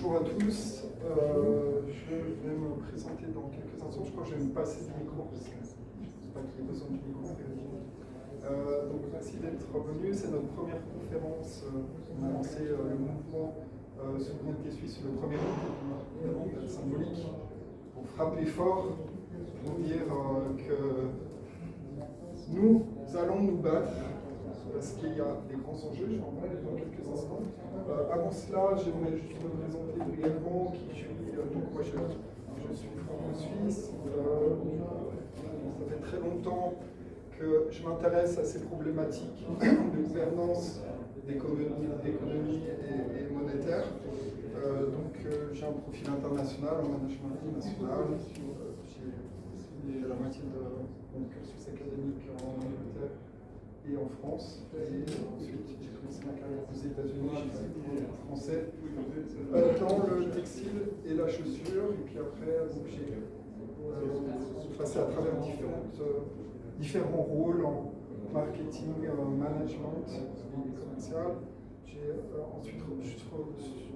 Bonjour à tous. Je vais me présenter dans quelques instants. Je crois que je vais me passer du micro parce que je ne pense pas qu'il y ait besoin du micro. Donc merci d'être venu. C'est notre première conférence. On a lancé le mouvement Souveraineté Suisse le 1er août, évidemment, symbolique, pour frapper fort, pour dire que nous allons nous battre. Parce qu'il y a des grands enjeux, je vais en parler dans quelques instants. Avant cela, j'aimerais juste me présenter brièvement qui je suis. Donc moi, je suis franco-suisse. Ça fait très longtemps que je m'intéresse à ces problématiques de gouvernance, d'économie et monétaire. J'ai un profil international, en management international. J'ai fait la moitié de mon cursus académique en Angleterre et en France. Et ensuite, j'ai commencé ma carrière aux États-Unis, j'ai été français dans le textile et la chaussure. Et puis après, j'ai passé à travers différents rôles en marketing, management et commercial.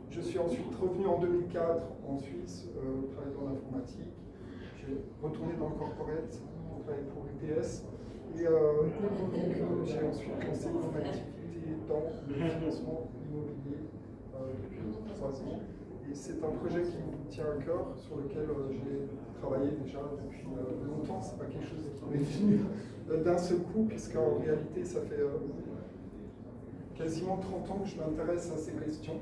Je suis ensuite revenu en 2004 en Suisse, travailler dans l'informatique. J'ai retourné dans le corporate, travailler pour UPS. Et j'ai ensuite lancé mon activité dans le financement immobilier depuis 3 ans. Et c'est un projet qui me tient à cœur, sur lequel j'ai travaillé déjà depuis longtemps. Ce n'est pas quelque chose qui m'est venu d'un seul coup, puisqu'en réalité, ça fait quasiment 30 ans que je m'intéresse à ces questions.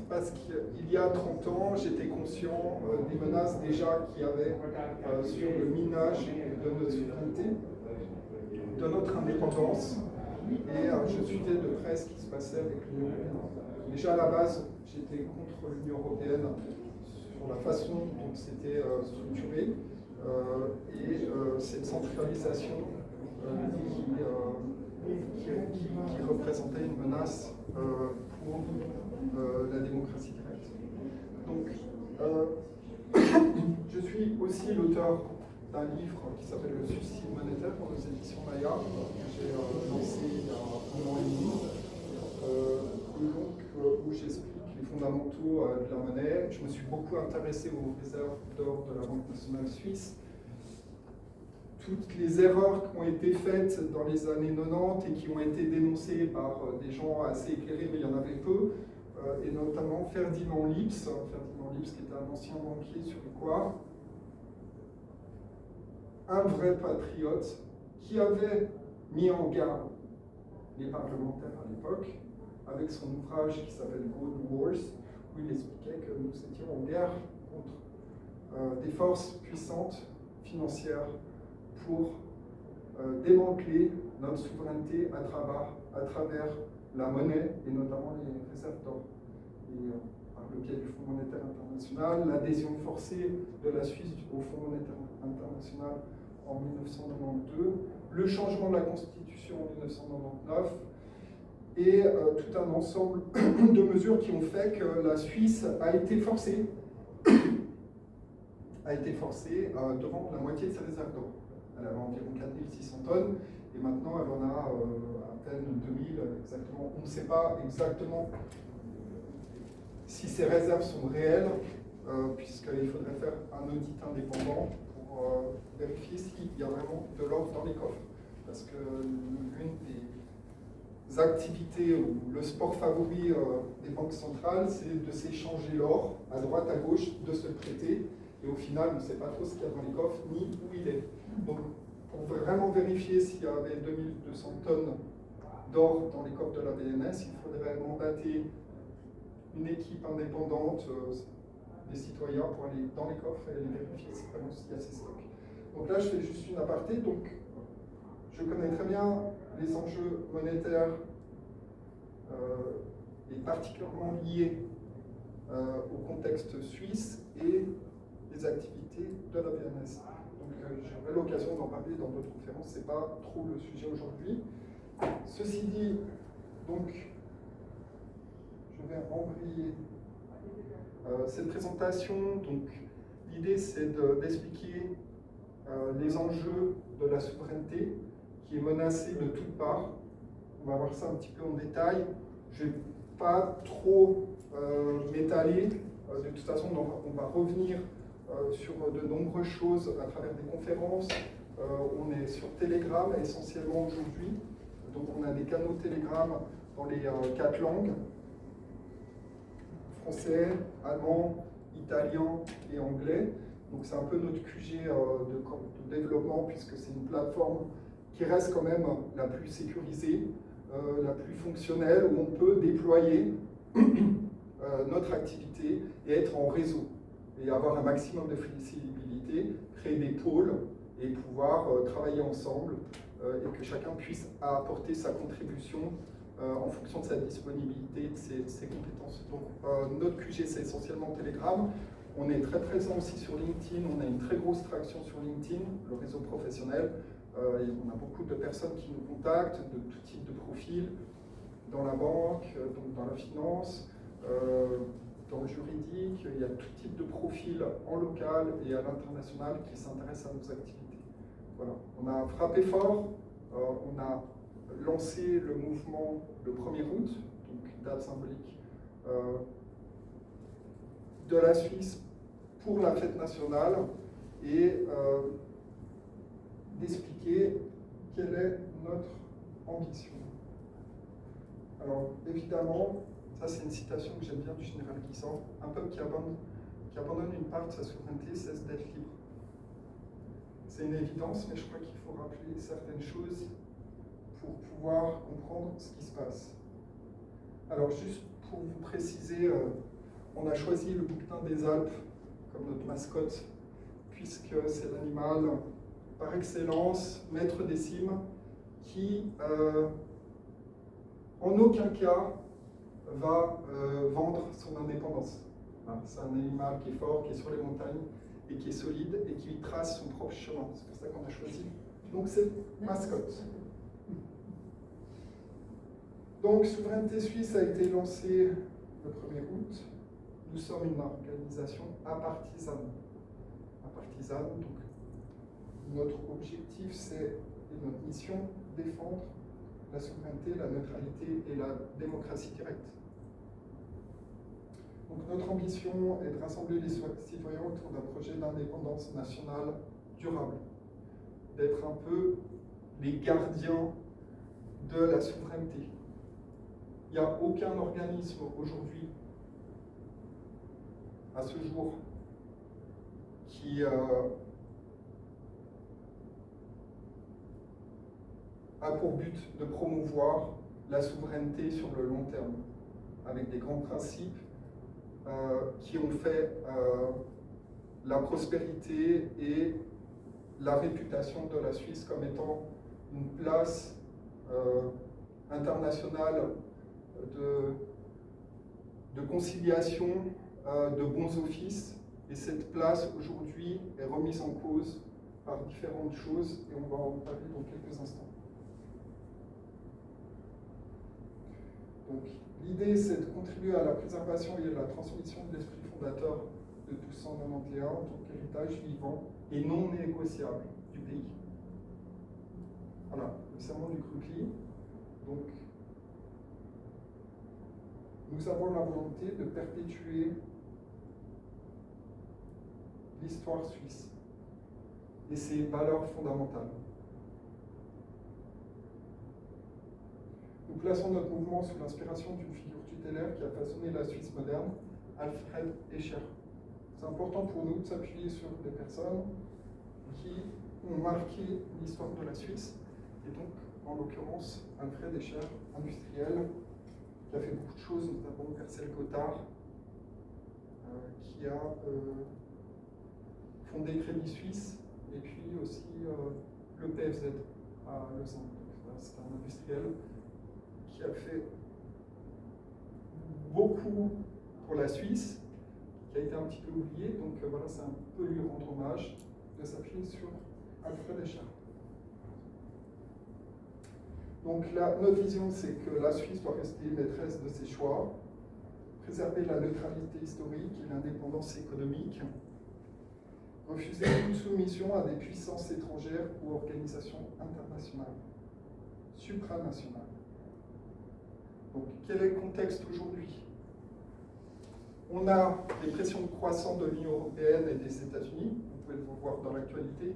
Parce qu'il y a 30 ans, j'étais conscient des menaces déjà qu'il y avait sur le minage de notre souveraineté, de notre indépendance, et je suivais de près ce qui se passait avec l'Union européenne. Déjà à la base, j'étais contre l'Union européenne sur la façon dont c'était structuré, et cette centralisation qui représentait une menace pour la démocratie directe. Donc, je suis aussi l'auteur d'un livre qui s'appelle Le suicide monétaire pour les éditions Maya, que j'ai lancé il y a 1 an et demi, où j'explique les fondamentaux de la monnaie. Je me suis beaucoup intéressé aux réserves d'or de la Banque nationale suisse. Toutes les erreurs qui ont été faites dans les années 90 et qui ont été dénoncées par des gens assez éclairés, mais il y en avait peu, et notamment Ferdinand Lips qui était un ancien banquier suédois, un vrai patriote qui avait mis en garde les parlementaires à l'époque avec son ouvrage qui s'appelle Gold Wars, où il expliquait que nous étions en guerre contre des forces puissantes financières pour démanteler notre souveraineté à travers la monnaie et notamment les réserves d'or. Et par le biais du Fonds monétaire international, l'adhésion forcée de la Suisse au Fonds monétaire international en 1992, le changement de la Constitution en 1999 et tout un ensemble de mesures qui ont fait que la Suisse a été forcée de vendre la moitié de ses réserves d'or. Elle avait environ 4600 tonnes et maintenant elle en a à peine 2000 exactement. On ne sait pas exactement si ces réserves sont réelles, puisqu'il faudrait faire un audit indépendant pour vérifier s'il y a vraiment de l'or dans les coffres. Parce que l'une des activités ou le sport favori des banques centrales, c'est de s'échanger l'or à droite, à gauche, de se le prêter. Et au final, on ne sait pas trop ce qu'il y a dans les coffres, ni où il est. Donc, pour vraiment vérifier s'il y avait 2200 tonnes d'or dans les coffres de la BNS, il faudrait mandater une équipe indépendante, des citoyens, pour aller dans les coffres et aller vérifier si vraiment il y a ces stocks. Donc là, je fais juste une aparté. Donc, je connais très bien les enjeux monétaires et particulièrement liés au contexte suisse et les activités de la BNS. Donc, j'aurai l'occasion d'en parler dans d'autres conférences. Ce n'est pas trop le sujet aujourd'hui. Ceci dit, donc, je vais embrayer cette présentation. Donc, l'idée, c'est d'expliquer les enjeux de la souveraineté qui est menacée de toutes parts. On va voir ça un petit peu en détail. Je ne vais pas trop m'étaler. De toute façon, on va revenir sur de nombreuses choses à travers des conférences. On est sur Telegram essentiellement aujourd'hui. Donc on a des canaux Telegram dans les 4 langues. Français, allemand, italien et anglais. Donc c'est un peu notre QG de développement puisque c'est une plateforme qui reste quand même la plus sécurisée, la plus fonctionnelle, où on peut déployer notre activité et être en réseau et avoir un maximum de flexibilité, créer des pôles et pouvoir travailler ensemble et que chacun puisse apporter sa contribution en fonction de sa disponibilité, de ses compétences. Donc notre QG c'est essentiellement Telegram. On est très présent aussi sur LinkedIn, on a une très grosse traction sur LinkedIn, le réseau professionnel. On a beaucoup de personnes qui nous contactent, de tout type de profils, dans la banque, donc dans la finance, dans le juridique. Il y a tout type de profils en local et à l'international qui s'intéressent à nos activités. Voilà. On a frappé fort, on a lancé le mouvement le 1er août, donc date symbolique, de la Suisse pour la fête nationale et d'expliquer quelle est notre ambition. Alors évidemment, ça c'est une citation que j'aime bien du général Guisan, un peuple qui abandonne une part de sa souveraineté cesse d'être libre. C'est une évidence, mais je crois qu'il faut rappeler certaines choses pour pouvoir comprendre ce qui se passe. Alors juste pour vous préciser, on a choisi le bouquetin des Alpes comme notre mascotte, puisque c'est l'animal par excellence, maître des cimes, qui en aucun cas va vendre son indépendance. C'est un animal qui est fort, qui est sur les montagnes et qui est solide et qui trace son propre chemin. C'est pour ça qu'on a choisi. Donc c'est mascotte. Donc Souveraineté Suisse a été lancée le 1er août. Nous sommes une organisation apartisane. Apartisane, donc notre objectif c'est, et notre mission, défendre la souveraineté, la neutralité et la démocratie directe. Donc notre ambition est de rassembler les citoyens autour d'un projet d'indépendance nationale durable, d'être un peu les gardiens de la souveraineté. Il n'y a aucun organisme aujourd'hui, à ce jour, qui a pour but de promouvoir la souveraineté sur le long terme, avec des grands principes qui ont fait la prospérité et la réputation de la Suisse comme étant une place internationale de conciliation, de bons offices, et cette place aujourd'hui est remise en cause par différentes choses, et on va en parler dans quelques instants. Donc, l'idée, c'est de contribuer à la préservation et à la transmission de l'esprit fondateur de 1291 en tant qu'héritage vivant et non négociable du pays. Voilà, le serment du Kruppli. Donc, nous avons la volonté de perpétuer l'histoire suisse et ses valeurs fondamentales. Nous plaçons notre mouvement sous l'inspiration d'une figure tutélaire qui a façonné la Suisse moderne, Alfred Escher. C'est important pour nous de s'appuyer sur des personnes qui ont marqué l'histoire de la Suisse, et donc, en l'occurrence, Alfred Escher, industriel, qui a fait beaucoup de choses, notamment Marcel Gothard, qui a fondé Crédit Suisse, et puis aussi le PFZ à Lausanne. C'est un industriel qui a fait beaucoup pour la Suisse, qui a été un petit peu oublié, donc voilà, c'est un peu lui rendre hommage de s'appuyer sur Alfred Escher. Donc là, notre vision, c'est que la Suisse doit rester maîtresse de ses choix, préserver la neutralité historique et l'indépendance économique, refuser toute soumission à des puissances étrangères ou organisations internationales, supranationales. Donc, quel est le contexte aujourd'hui? On a les pressions croissantes de l'Union européenne et des États-Unis, vous pouvez le voir dans l'actualité.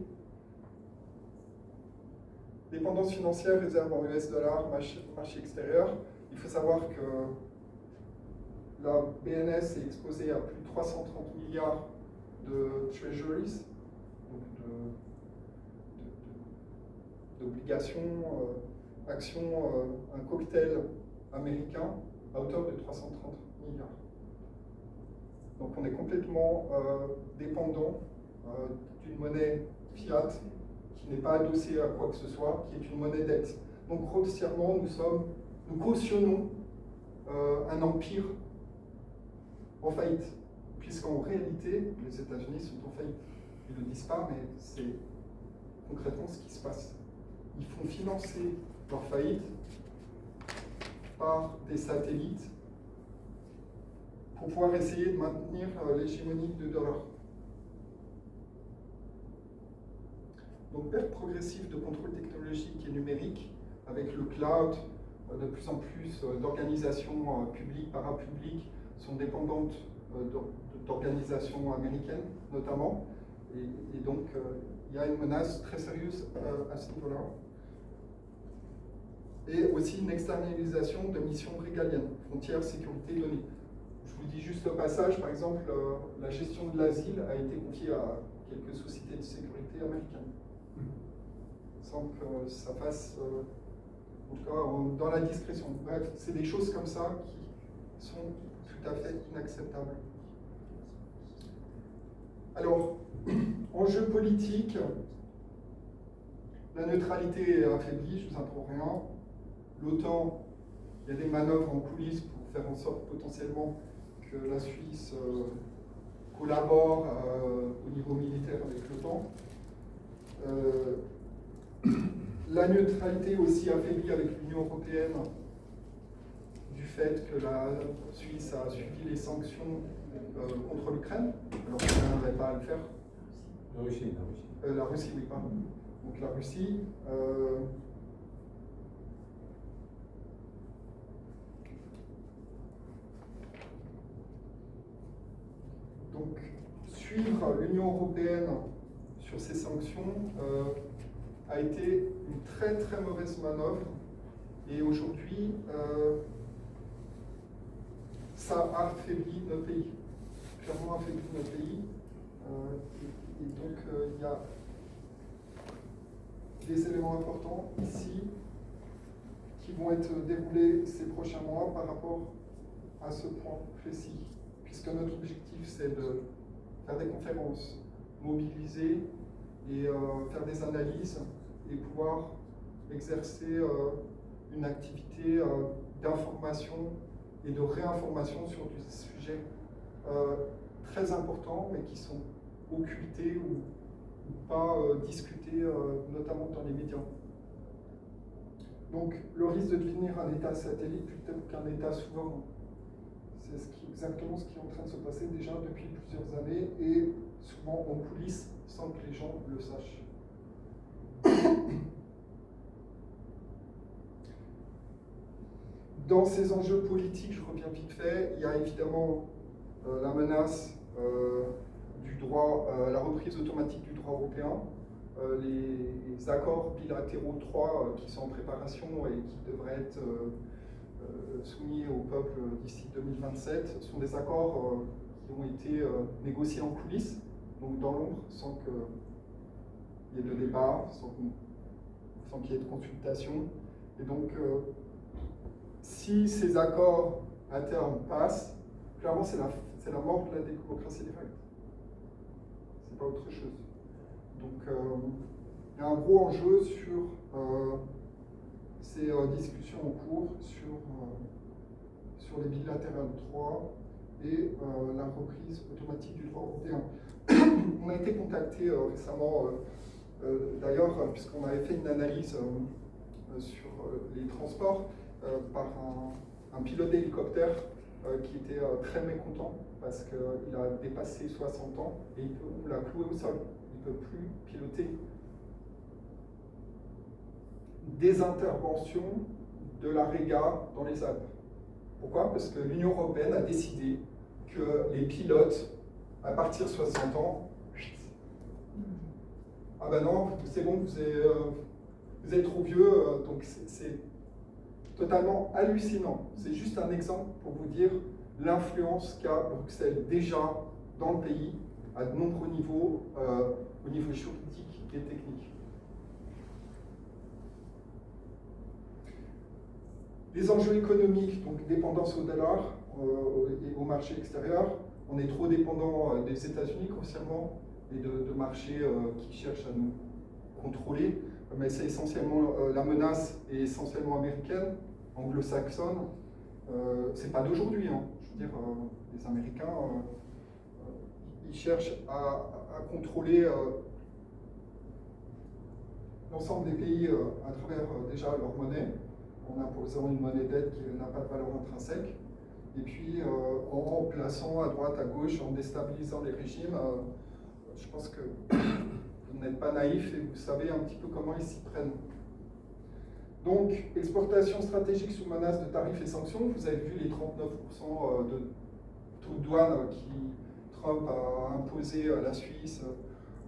Dépendance financière, réserve en US dollars, marché extérieur. Il faut savoir que la BNS est exposée à plus de 330 milliards de treasuries, donc d'obligations, actions, un cocktail américain à hauteur de 330 milliards. Donc on est complètement dépendant d'une monnaie fiat qui n'est pas adossée à quoi que ce soit, qui est une monnaie dette. Donc grossièrement, nous cautionnons un empire en faillite, puisqu'en réalité, les États-Unis sont en faillite. Ils ne le disent pas, mais c'est concrètement ce qui se passe. Ils font financer leur faillite par des satellites pour pouvoir essayer de maintenir l'hégémonie du dollar. Donc, perte progressive de contrôle technologique et numérique, avec le cloud, de plus en plus d'organisations publiques, parapubliques sont dépendantes d'organisations américaines, notamment. Et donc, il y a une menace très sérieuse à ce niveau-là. Et aussi une externalisation de missions régaliennes, frontières, sécurité, données. Je vous dis juste au passage, par exemple, la gestion de l'asile a été confiée à quelques sociétés de sécurité américaines. Sans que ça fasse, en tout cas, dans la discrétion. Bref, c'est des choses comme ça qui sont tout à fait inacceptables. Alors, enjeu politique, la neutralité est affaiblie, je ne vous apprends rien. L'OTAN, il y a des manœuvres en coulisses pour faire en sorte potentiellement que la Suisse collabore au niveau militaire avec l'OTAN. La neutralité aussi affaiblie avec l'Union européenne du fait que la Suisse a suivi les sanctions contre l'Ukraine, alors qu'elle n'avait pas à le faire. La Russie, oui, pardon. Donc la Russie. Donc, suivre l'Union européenne sur ces sanctions a été une très très mauvaise manœuvre. Et aujourd'hui, ça a affaibli nos pays, clairement affaibli nos pays. Et donc, il y a des éléments importants ici qui vont être déroulés ces prochains mois par rapport à ce point précis. Puisque notre objectif, c'est de faire des conférences, mobiliser et faire des analyses et pouvoir exercer une activité d'information et de réinformation sur des sujets très importants, mais qui sont occultés ou pas discutés, notamment dans les médias. Donc, le risque de devenir un État satellite plutôt qu'un État souverain. C'est exactement ce qui est en train de se passer déjà depuis plusieurs années et souvent en coulisses sans que les gens le sachent. Dans ces enjeux politiques, je reviens vite fait, il y a évidemment la menace du droit, la reprise automatique du droit européen, les accords bilatéraux 3 qui sont en préparation et qui devraient être soumis au peuple d'ici 2027 sont des accords qui ont été négociés en coulisses, donc dans l'ombre, sans qu'il y ait de débat, sans qu'il y ait de consultation. Et donc, si ces accords à terme passent, clairement c'est la mort de la démocratie directe. C'est pas autre chose. Donc, il y a un gros enjeu sur ces discussions en cours sur les bilatérales 3 et la reprise automatique du droit européen. On a été contacté récemment, d'ailleurs, puisqu'on avait fait une analyse sur les transports par un pilote d'hélicoptère qui était très mécontent parce qu'il a dépassé 60 ans et on l'a cloué au sol. Il ne peut plus piloter. Des interventions de la Rega dans les Alpes. Pourquoi? Parce que l'Union européenne a décidé que les pilotes, à partir de 60 ans, ah ben non, c'est bon, vous êtes trop vieux, donc c'est totalement hallucinant. C'est juste un exemple pour vous dire l'influence qu'a Bruxelles déjà dans le pays, à de nombreux niveaux, au niveau juridique et technique. Les enjeux économiques, donc dépendance au dollar et au marché extérieur. On est trop dépendant des États-Unis grossièrement et de marchés qui cherchent à nous contrôler. Mais c'est essentiellement, la menace est essentiellement américaine, anglo-saxonne. C'est pas d'aujourd'hui, hein. Je veux dire, les Américains, ils cherchent à contrôler l'ensemble des pays à travers déjà leur monnaie, en imposant une monnaie d'aide qui n'a pas de valeur intrinsèque, et puis en remplaçant à droite, à gauche, en déstabilisant les régimes. Je pense que vous n'êtes pas naïf et vous savez un petit peu comment ils s'y prennent. Donc, exportation stratégique sous menace de tarifs et sanctions. Vous avez vu les 39% de taux de douane qui Trump a imposé à la Suisse.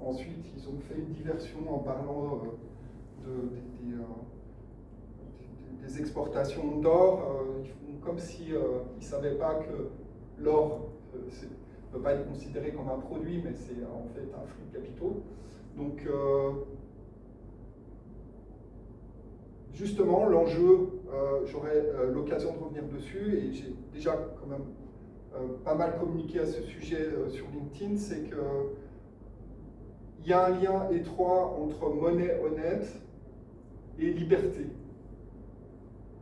Ensuite, ils ont fait une diversion en parlant des exportations d'or. Ils font comme s'ils ne savaient pas que l'or ne peut pas être considéré comme un produit, mais c'est en fait un flux de capitaux. Donc, justement, l'enjeu, j'aurai l'occasion de revenir dessus, et j'ai déjà quand même pas mal communiqué à ce sujet sur LinkedIn, c'est qu'il y a un lien étroit entre monnaie honnête et liberté.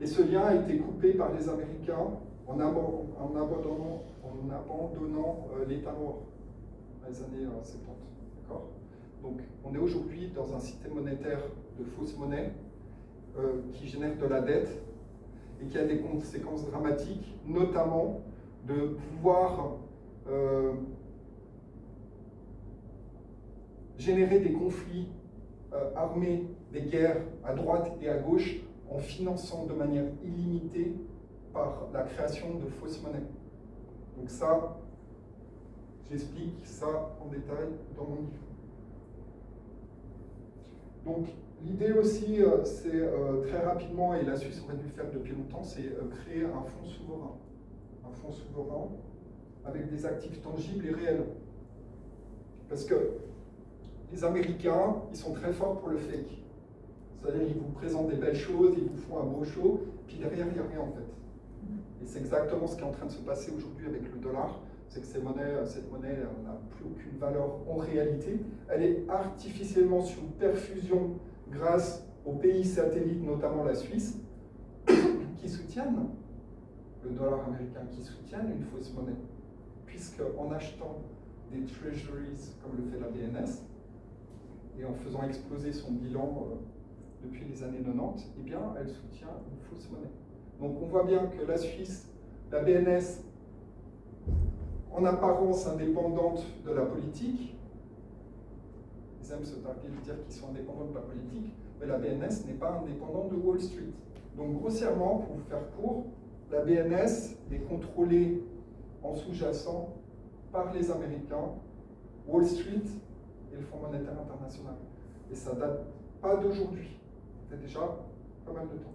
Et ce lien a été coupé par les Américains en abandonnant l'État noir dans les années 70. D'accord ? Donc, on est aujourd'hui dans un système monétaire de fausse monnaie qui génère de la dette et qui a des conséquences dramatiques, notamment de pouvoir générer des conflits armés, des guerres à droite et à gauche en finançant de manière illimitée par la création de fausses monnaies. Donc ça, j'explique ça en détail dans mon livre. Donc l'idée aussi, c'est très rapidement, et la Suisse aurait dû le faire depuis longtemps, c'est créer un fonds souverain. Un fonds souverain avec des actifs tangibles et réels. Parce que les Américains, ils sont très forts pour le fake. C'est-à-dire qu'ils vous présentent des belles choses, ils vous font un beau show, puis derrière, il n'y a rien en fait. Et c'est exactement ce qui est en train de se passer aujourd'hui avec le dollar. C'est que cette monnaie n'a plus aucune valeur en réalité. Elle est artificiellement sous perfusion grâce aux pays satellites, notamment la Suisse, qui soutiennent le dollar américain, qui soutiennent une fausse monnaie. Puisqu'en achetant des treasuries, comme le fait la BNS, et en faisant exploser son bilan depuis les années 90, eh bien, elle soutient une fausse monnaie. Donc on voit bien que la Suisse, la BNS, en apparence indépendante de la politique, ils aiment se targuer de dire qu'ils sont indépendants de la politique, mais la BNS n'est pas indépendante de Wall Street. Donc grossièrement, pour vous faire court, la BNS est contrôlée en sous-jacent par les Américains, Wall Street et le Fonds monétaire international. Et ça ne date pas d'aujourd'hui, ça fait déjà pas mal de temps.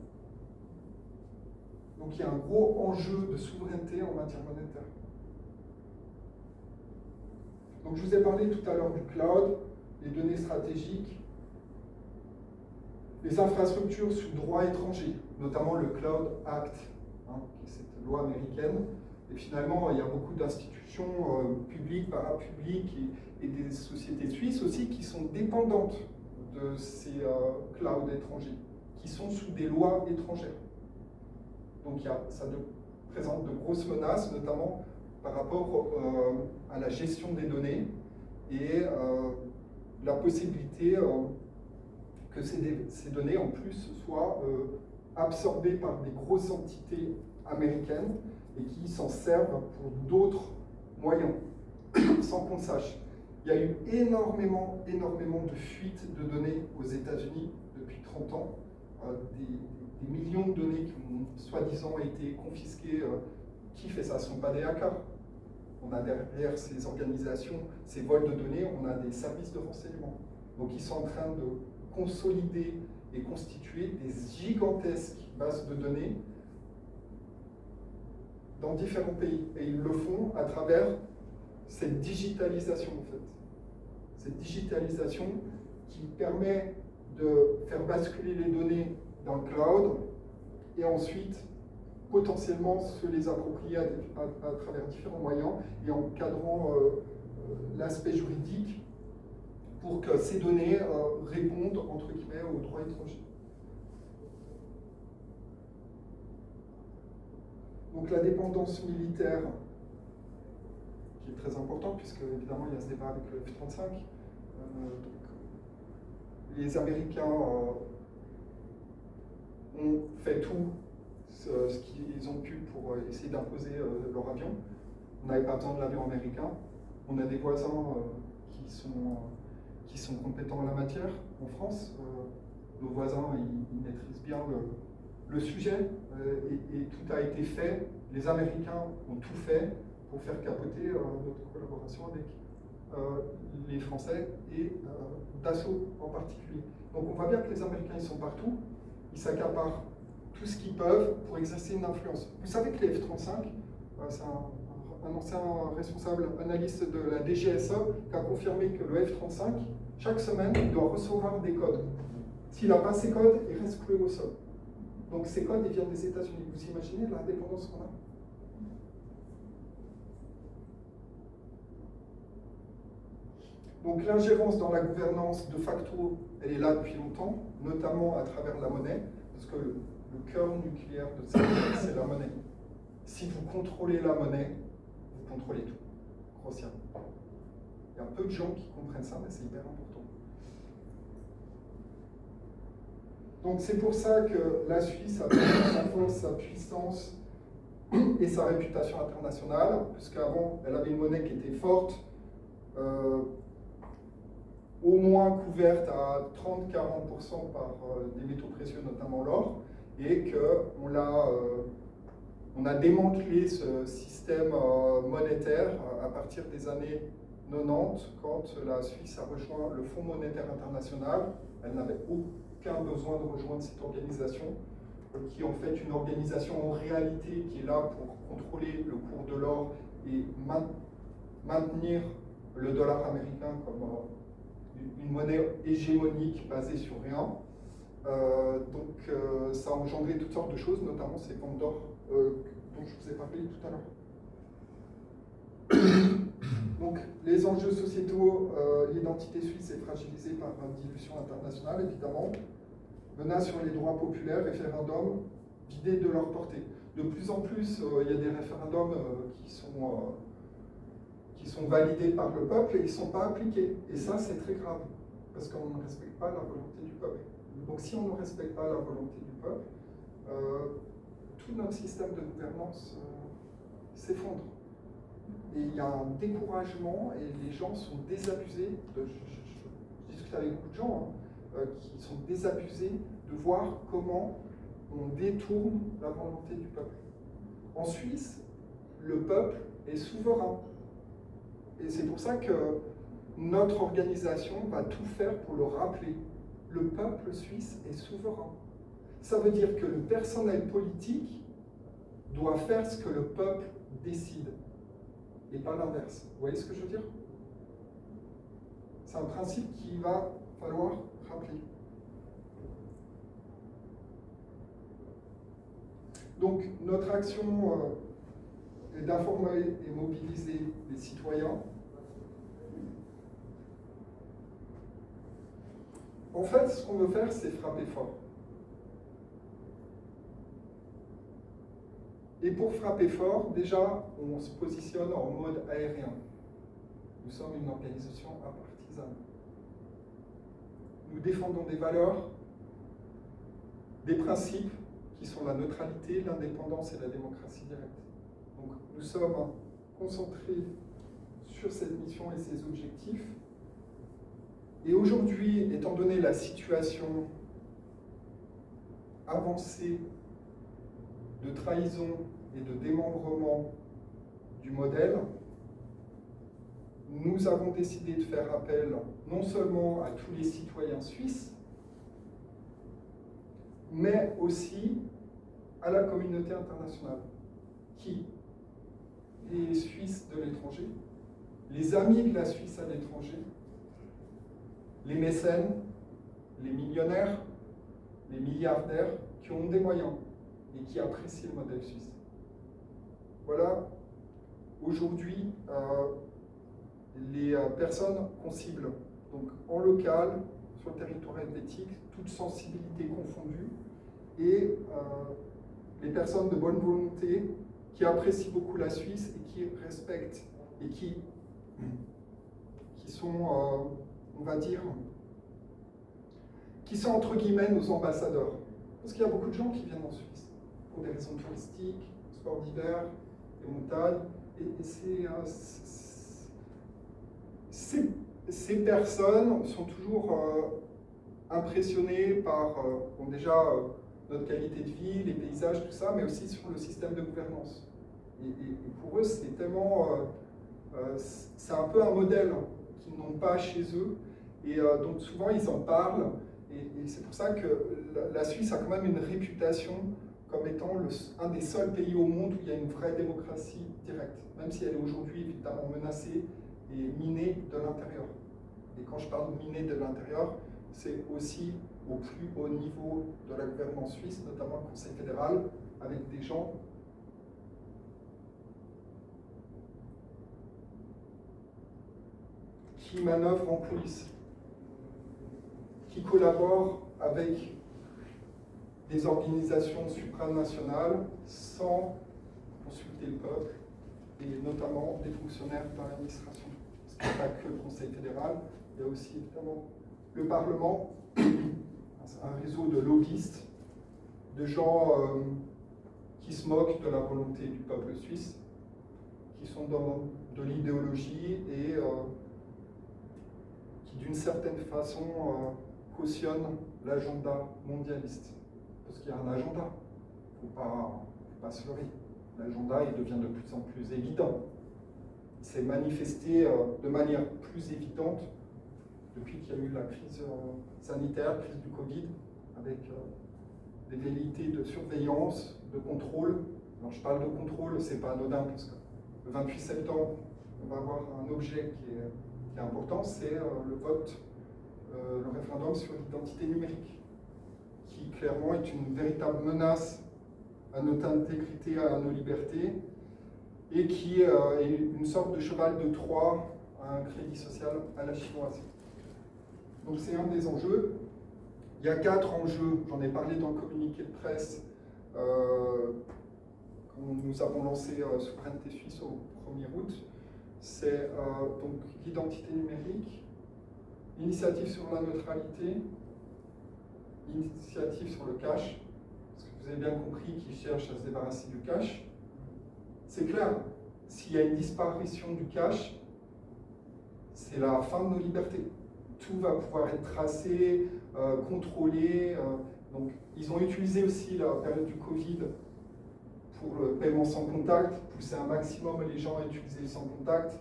Donc il y a un gros enjeu de souveraineté en matière monétaire. Donc je vous ai parlé tout à l'heure du cloud, les données stratégiques, les infrastructures sous droit étranger, notamment le Cloud Act, qui est cette loi américaine. Et finalement, il y a beaucoup d'institutions publiques, parapubliques et des sociétés suisses aussi qui sont dépendantes de ces clouds étrangers, qui sont sous des lois étrangères. Donc ça présente de grosses menaces, notamment par rapport à la gestion des données et la possibilité que ces données en plus soient absorbées par des grosses entités américaines et qui s'en servent pour d'autres moyens, sans qu'on sache. Il y a eu énormément de fuites de données aux États-Unis depuis 30 ans, des millions de données qui ont soi-disant été confisquées. Qui fait ça? Ce ne sont pas des hackers. on a derrière ces organisations, ces vols de données, on a des services de renseignement. Donc ils sont en train de consolider et constituer des gigantesques bases de données dans différents pays. Et ils le font à travers cette digitalisation, en fait. Cette digitalisation qui permet de faire basculer les données dans le cloud et ensuite potentiellement se les approprier à travers différents moyens et en cadrant l'aspect juridique pour que ces données répondent, entre guillemets, aux droits étrangers. Donc la dépendance militaire, qui est très importante, puisque évidemment il y a ce débat avec le F-35. Les Américains ont fait tout ce qu'ils ont pu pour essayer d'imposer leur avion. On n'avait pas besoin de l'avion américain. On a des voisins qui sont compétents en la matière en France. Nos voisins, ils maîtrisent bien le sujet et tout a été fait. Les Américains ont tout fait pour faire capoter notre collaboration avec les Français et Dassault en particulier. Donc on voit bien que les Américains, ils sont partout. Ils s'accaparent tout ce qu'ils peuvent pour exercer une influence. Vous savez que les F-35, c'est un ancien responsable analyste de la DGSE qui a confirmé que le F-35, chaque semaine, il doit recevoir des codes. S'il n'a pas ces codes, il reste cloué au sol. Donc ces codes, ils viennent des États-Unis. Vous imaginez l'indépendance qu'on a? Donc l'ingérence dans la gouvernance, de facto, elle est là depuis longtemps, notamment à travers la monnaie, parce que le cœur nucléaire de cette monnaie, c'est la monnaie. Si vous contrôlez la monnaie, vous contrôlez tout, grossièrement. Il y a peu de gens qui comprennent ça, mais c'est hyper important. Donc c'est pour ça que la Suisse a perdu sa force, sa puissance et sa réputation internationale, puisqu'avant, elle avait une monnaie qui était forte, au moins couverte à 30-40% par des métaux précieux, notamment l'or, et qu'on a démantelé ce système monétaire à partir des années 90, quand la Suisse a rejoint le Fonds monétaire international. Elle n'avait aucun besoin de rejoindre cette organisation, qui est en fait une organisation en réalité qui est là pour contrôler le cours de l'or et maintenir le dollar américain comme une monnaie hégémonique basée sur rien. Donc ça a engendré toutes sortes de choses, notamment ces banques d'or dont je vous ai parlé tout à l'heure. Donc les enjeux sociétaux, l'identité suisse est fragilisée par la dilution internationale, évidemment. Menace sur les droits populaires, référendums vidés de leur portée. De plus en plus, il y a des référendums qui sont validés par le peuple et qui ne sont pas appliqués. Et ça, c'est très grave, parce qu'on ne respecte pas la volonté du peuple. Donc si on ne respecte pas la volonté du peuple, tout notre système de gouvernance s'effondre. Et il y a un découragement et les gens sont désabusés. Je discute avec beaucoup de gens qui sont désabusés de voir comment on détourne la volonté du peuple. En Suisse, le peuple est souverain. Et c'est pour ça que notre organisation va tout faire pour le rappeler. Le peuple suisse est souverain. Ça veut dire que le personnel politique doit faire ce que le peuple décide, et pas l'inverse. Vous voyez ce que je veux dire? C'est un principe qu'il va falloir rappeler. Donc, notre action est d'informer et mobiliser les citoyens. En fait, ce qu'on veut faire, c'est frapper fort. Et pour frapper fort, déjà, on se positionne en mode aérien. Nous sommes une organisation apartisane. Nous défendons des valeurs, des principes qui sont la neutralité, l'indépendance et la démocratie directe. Donc, nous sommes concentrés sur cette mission et ses objectifs. Et aujourd'hui, étant donné la situation avancée de trahison et de démembrement du modèle, nous avons décidé de faire appel non seulement à tous les citoyens suisses, mais aussi à la communauté internationale. Qui? Les Suisses de l'étranger, les amis de la Suisse à l'étranger, les mécènes, les millionnaires, les milliardaires qui ont des moyens et qui apprécient le modèle suisse. Voilà, aujourd'hui, les personnes qu'on cible, donc en local, sur le territoire helvétique, toute sensibilité confondue, et les personnes de bonne volonté qui apprécient beaucoup la Suisse et qui respectent et qui sont, on va dire, qui sont entre guillemets nos ambassadeurs. Parce qu'il y a beaucoup de gens qui viennent en Suisse pour des raisons touristiques, sport d'hiver, des montagnes, et ces personnes sont toujours impressionnées par, bon, déjà, notre qualité de vie, les paysages, tout ça, mais aussi sur le système de gouvernance. Et pour eux, c'est tellement... c'est un peu un modèle qu'ils n'ont pas chez eux. Et donc souvent, ils en parlent. Et c'est pour ça que la Suisse a quand même une réputation comme étant un des seuls pays au monde où il y a une vraie démocratie directe, même si elle est aujourd'hui évidemment menacée et minée de l'intérieur. Et quand je parle de minée de l'intérieur, c'est aussi au plus haut niveau de la gouvernance suisse, notamment le Conseil fédéral, avec des gens qui manœuvrent en coulisses, qui collaborent avec des organisations supranationales sans consulter le peuple, et notamment des fonctionnaires dans l'administration. Parce qu'il n'y a pas que le Conseil fédéral, il y a aussi évidemment le Parlement, un réseau de lobbyistes, de gens qui se moquent de la volonté du peuple suisse, qui sont dans de l'idéologie et qui d'une certaine façon cautionnent l'agenda mondialiste. Parce qu'il y a un agenda, il ne faut pas se leurrer. L'agenda il devient de plus en plus évident. Il s'est manifesté de manière plus évidente depuis qu'il y a eu la crise sanitaire, crise du Covid, avec des velléités de surveillance, de contrôle. Alors je parle de contrôle, c'est pas anodin, parce que le 28 septembre, on va avoir un objet qui est important, c'est le vote, le référendum sur l'identité numérique, qui clairement est une véritable menace à notre intégrité, à nos libertés, et qui est une sorte de cheval de Troie à un crédit social à la chinoise. Donc c'est un des enjeux. Il y a 4 enjeux, j'en ai parlé dans le communiqué de presse, quand nous avons lancé Souveraineté Suisse au 1er août. C'est donc l'identité numérique, l'initiative sur la neutralité, l'initiative sur le cash, parce que vous avez bien compris qu'ils cherchent à se débarrasser du cash. C'est clair, s'il y a une disparition du cash, c'est la fin de nos libertés. Tout va pouvoir être tracé, contrôlé. Donc, ils ont utilisé aussi la période du Covid pour le paiement sans contact, pousser un maximum les gens à utiliser le sans contact.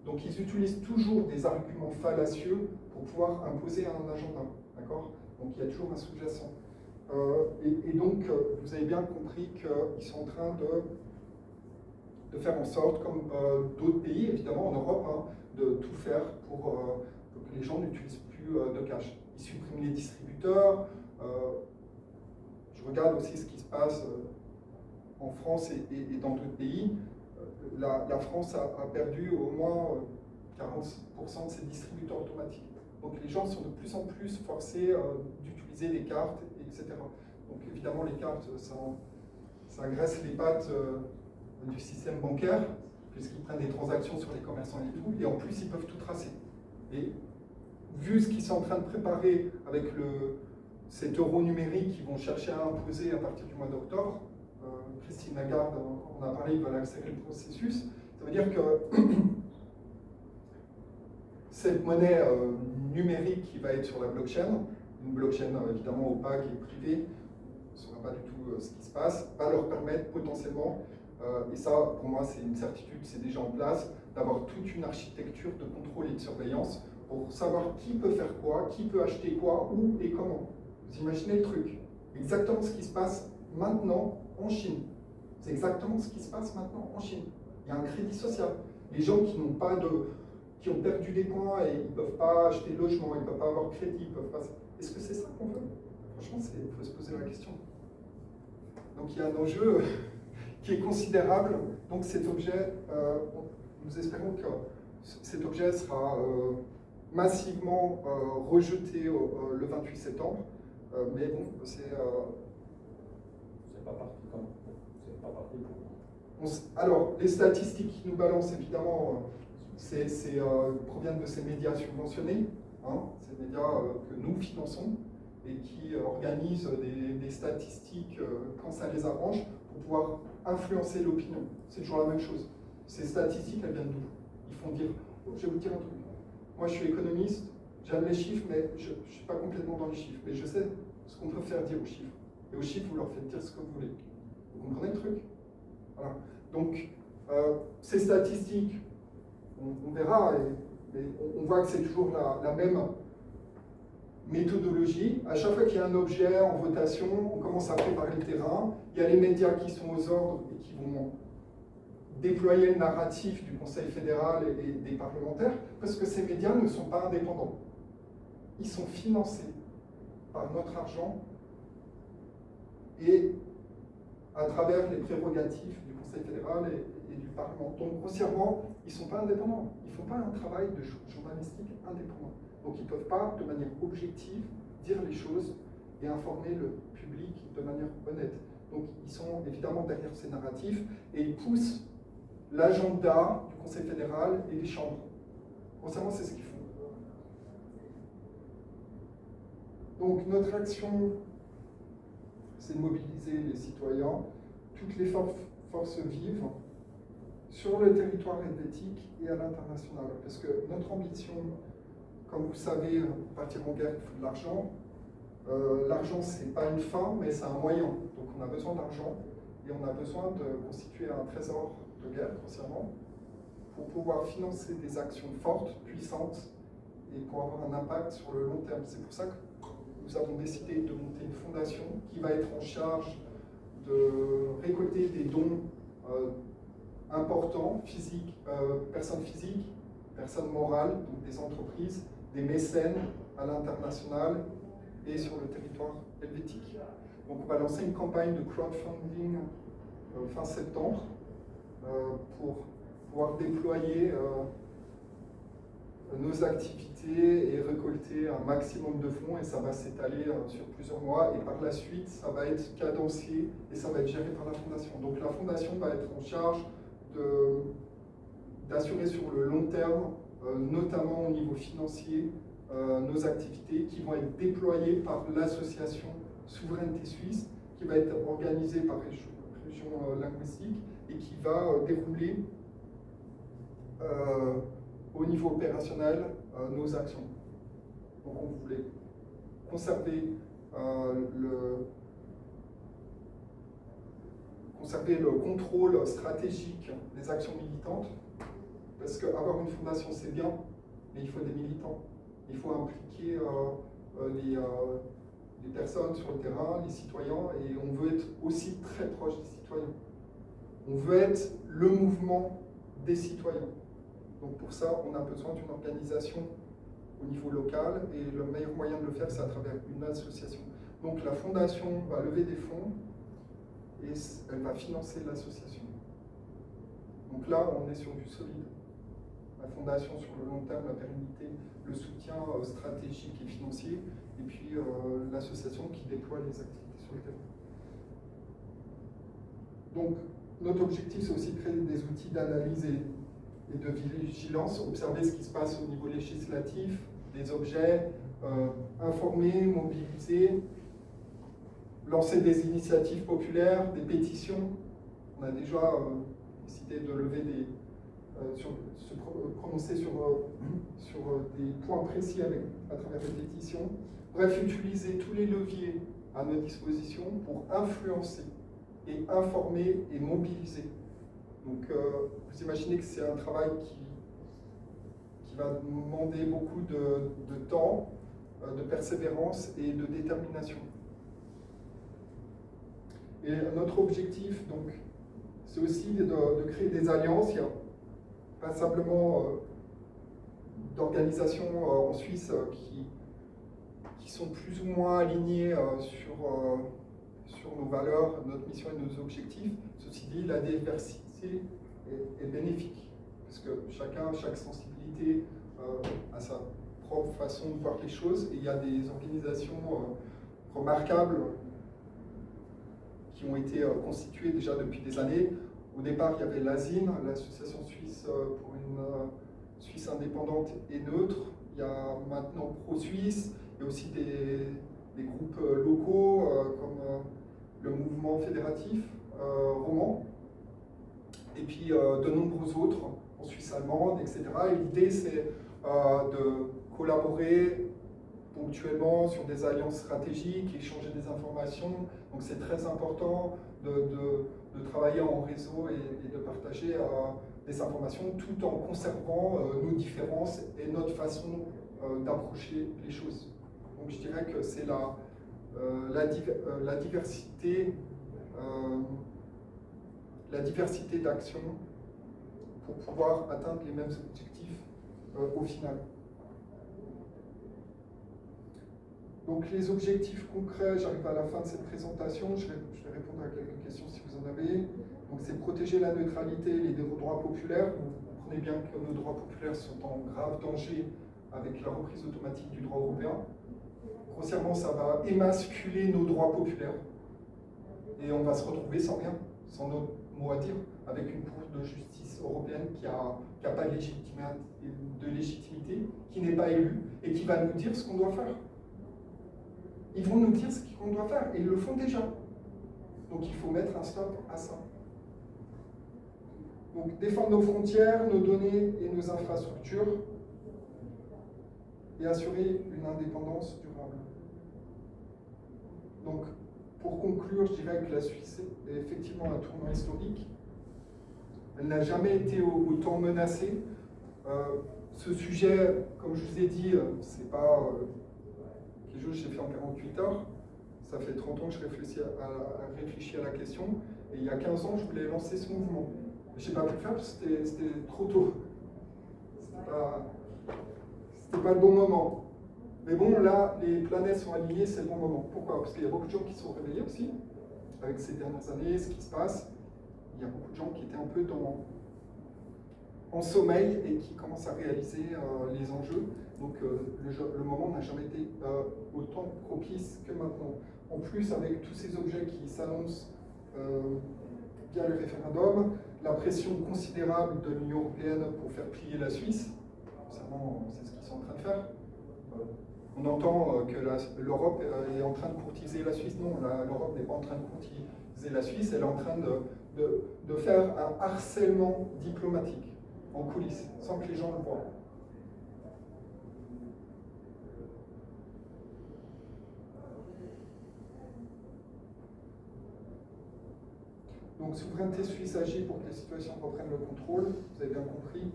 Donc, ils utilisent toujours des arguments fallacieux pour pouvoir imposer un agenda. D'accord ? Donc, il y a toujours un sous-jacent. Et donc, vous avez bien compris qu'ils sont en train de faire en sorte, comme d'autres pays, évidemment en Europe, hein, de tout faire pour que les gens n'utilisent plus de cash. Ils suppriment les distributeurs. Je regarde aussi ce qui se passe en France et dans d'autres pays. La France a perdu au moins 40% de ses distributeurs automatiques. Donc les gens sont de plus en plus forcés d'utiliser les cartes, etc. Donc évidemment les cartes, ça agresse les pattes du système bancaire, puisqu'ils prennent des transactions sur les commerçants et tout, et en plus ils peuvent tout tracer. Et vu ce qu'ils sont en train de préparer avec cet euro numérique qu'ils vont chercher à imposer à partir du mois d'octobre, Christine Lagarde en a parlé, ils veulent accélérer le processus, ça veut dire que cette monnaie numérique qui va être sur la blockchain, une blockchain évidemment opaque et privée, on ne saura pas du tout ce qui se passe, va leur permettre potentiellement, et ça pour moi c'est une certitude, c'est déjà en place, d'avoir toute une architecture de contrôle et de surveillance pour savoir qui peut faire quoi, qui peut acheter quoi, où et comment. Vous imaginez le truc? Exactement ce qui se passe maintenant en Chine. C'est exactement ce qui se passe maintenant en Chine. Il y a un crédit social. Les gens qui n'ont pas qui ont perdu des points et ils ne peuvent pas acheter de logement, ils ne peuvent pas avoir crédit, ils peuvent pas. Est-ce que c'est ça qu'on veut? Franchement, il faut se poser la question. Donc il y a un enjeu qui est considérable. Donc cet objet, nous espérons que cet objet sera massivement rejeté le 28 septembre. Mais bon, c'est pas parti comme. C'est pas parti pour. Alors, les statistiques qui nous balancent, évidemment, proviennent de ces médias subventionnés, hein, ces médias que nous finançons et qui organisent des statistiques quand ça les arrange pour pouvoir influencer l'opinion. C'est toujours la même chose. Ces statistiques, elles viennent d'où? Ils font dire, je vais vous dire un truc. Moi, je suis économiste, j'aime les chiffres, mais je ne suis pas complètement dans les chiffres. Mais je sais ce qu'on peut faire dire aux chiffres. Et aux chiffres, vous leur faites dire ce que vous voulez. Vous comprenez le truc? Voilà. Donc, ces statistiques, on verra, mais on voit que c'est toujours la même méthodologie. À chaque fois qu'il y a un objet en votation, on commence à préparer le terrain. Il y a les médias qui sont aux ordres et qui vont déployer le narratif du Conseil fédéral et des parlementaires, parce que ces médias ne sont pas indépendants. Ils sont financés par notre argent et à travers les prérogatives du Conseil fédéral et du Parlement. Donc, grossièrement, ils ne sont pas indépendants. Ils ne font pas un travail de journalistique indépendant. Donc, ils ne peuvent pas, de manière objective, dire les choses et informer le public de manière honnête. Donc, ils sont évidemment derrière ces narratifs et ils poussent l'agenda du Conseil fédéral et des chambres. Grossièrement, c'est ce qu'ils font. Donc, notre action, c'est de mobiliser les citoyens, toutes les forces vives, sur le territoire helvétique et à l'international. Parce que notre ambition, comme vous savez, partir en guerre, il faut de l'argent. L'argent, ce n'est pas une fin, mais c'est un moyen. Donc on a besoin d'argent et on a besoin de constituer un trésor de guerre, grossièrement, pour pouvoir financer des actions fortes, puissantes, et pour avoir un impact sur le long terme. C'est pour ça que nous avons décidé de monter une fondation qui va être en charge de récolter des dons importants, personnes physiques, personnes morales, donc des entreprises, des mécènes à l'international et sur le territoire helvétique. Donc on va lancer une campagne de crowdfunding fin septembre pour pouvoir déployer nos activités et récolter un maximum de fonds, et ça va s'étaler sur plusieurs mois, et par la suite ça va être cadencé et ça va être géré par la fondation. Donc la fondation va être en charge d'assurer sur le long terme, notamment au niveau financier, nos activités qui vont être déployées par l'association Souveraineté Suisse, qui va être organisée par région linguistique et qui va dérouler au niveau opérationnel nos actions. Donc on voulait conserver le contrôle stratégique des actions militantes, parce qu'avoir une fondation c'est bien, mais il faut des militants. Il faut impliquer les personnes sur le terrain, les citoyens, et on veut être aussi très proche des citoyens. On veut être le mouvement des citoyens. Donc pour ça, on a besoin d'une organisation au niveau local, et le meilleur moyen de le faire, c'est à travers une association. Donc la fondation va lever des fonds, et elle va financer l'association. Donc là, on est sur du solide. La fondation sur le long terme, la pérennité, le soutien stratégique et financier, et puis l'association qui déploie les activités sur le terrain. Donc, notre objectif, c'est aussi de créer des outils d'analyse et de vigilance, observer ce qui se passe au niveau législatif, des objets, informer, mobiliser, lancer des initiatives populaires, des pétitions. On a déjà décidé de lever se prononcer sur des points précis à travers des pétitions. Bref, utiliser tous les leviers à notre disposition pour influencer et informer et mobiliser Donc vous imaginez que c'est un travail qui va demander beaucoup de temps, de persévérance et de détermination. Et notre objectif, donc, c'est aussi de créer des alliances. Il n'y a pas simplement d'organisations en Suisse qui sont plus ou moins alignées sur nos valeurs, notre mission et nos objectifs. Ceci dit, la diversité est bénéfique, parce que chaque sensibilité a sa propre façon de voir les choses, et il y a des organisations remarquables qui ont été constituées déjà depuis des années. Au départ, il y avait l'ASIN, l'Association suisse pour une Suisse indépendante et neutre. Il y a maintenant Pro-Suisse. Il y a aussi des groupes locaux comme le mouvement fédératif roman. Et puis de nombreux autres en Suisse allemande, etc. Et l'idée, c'est de collaborer ponctuellement sur des alliances stratégiques, échanger des informations. Donc c'est très important de travailler en réseau et de partager des informations tout en conservant nos différences et notre façon d'approcher les choses. Donc je dirais que c'est la diversité d'actions pour pouvoir atteindre les mêmes objectifs au final. Donc les objectifs concrets, j'arrive à la fin de cette présentation, je vais répondre à quelques questions si vous en avez. Donc c'est protéger la neutralité et les droits populaires. Vous comprenez bien que nos droits populaires sont en grave danger avec la reprise automatique du droit européen. Grossièrement, ça va émasculer nos droits populaires et on va se retrouver sans rien, sans notre mot à dire, avec une Cour de justice européenne qui n'a pas de légitimité, qui n'est pas élue et qui va nous dire ce qu'on doit faire. Ils vont nous dire ce qu'on doit faire, et ils le font déjà. Donc il faut mettre un stop à ça. Donc défendre nos frontières, nos données et nos infrastructures, et assurer une indépendance durable. Donc pour conclure, je dirais que la Suisse est effectivement un tournant historique. Elle n'a jamais été autant menacée. Ce sujet, comme je vous ai dit, c'est pas... quelque chose que j'ai fait en 48 heures. Ça fait 30 ans que je réfléchis à la question. Et il y a 15 ans, je voulais lancer ce mouvement. Je n'ai pas pu le faire parce que c'était trop tôt. C'était pas le bon moment. Mais bon, là, les planètes sont alignées, c'est le bon moment. Pourquoi? Parce qu'il y a beaucoup de gens qui sont réveillés aussi, avec ces dernières années, ce qui se passe. Il y a beaucoup de gens qui étaient un peu en sommeil et qui commencent à réaliser les enjeux. Donc le moment n'a jamais été autant propice que maintenant. En plus, avec tous ces objets qui s'annoncent via le référendum, la pression considérable de l'Union européenne pour faire plier la Suisse, sincèrement, c'est ce qu'ils sont en train de faire. On entend que l'Europe est en train de courtiser la Suisse. Non, l'Europe n'est pas en train de courtiser la Suisse, elle est en train de faire un harcèlement diplomatique en coulisses, sans que les gens le voient. Donc, souveraineté suisse agit pour que les situations reprennent le contrôle, vous avez bien compris.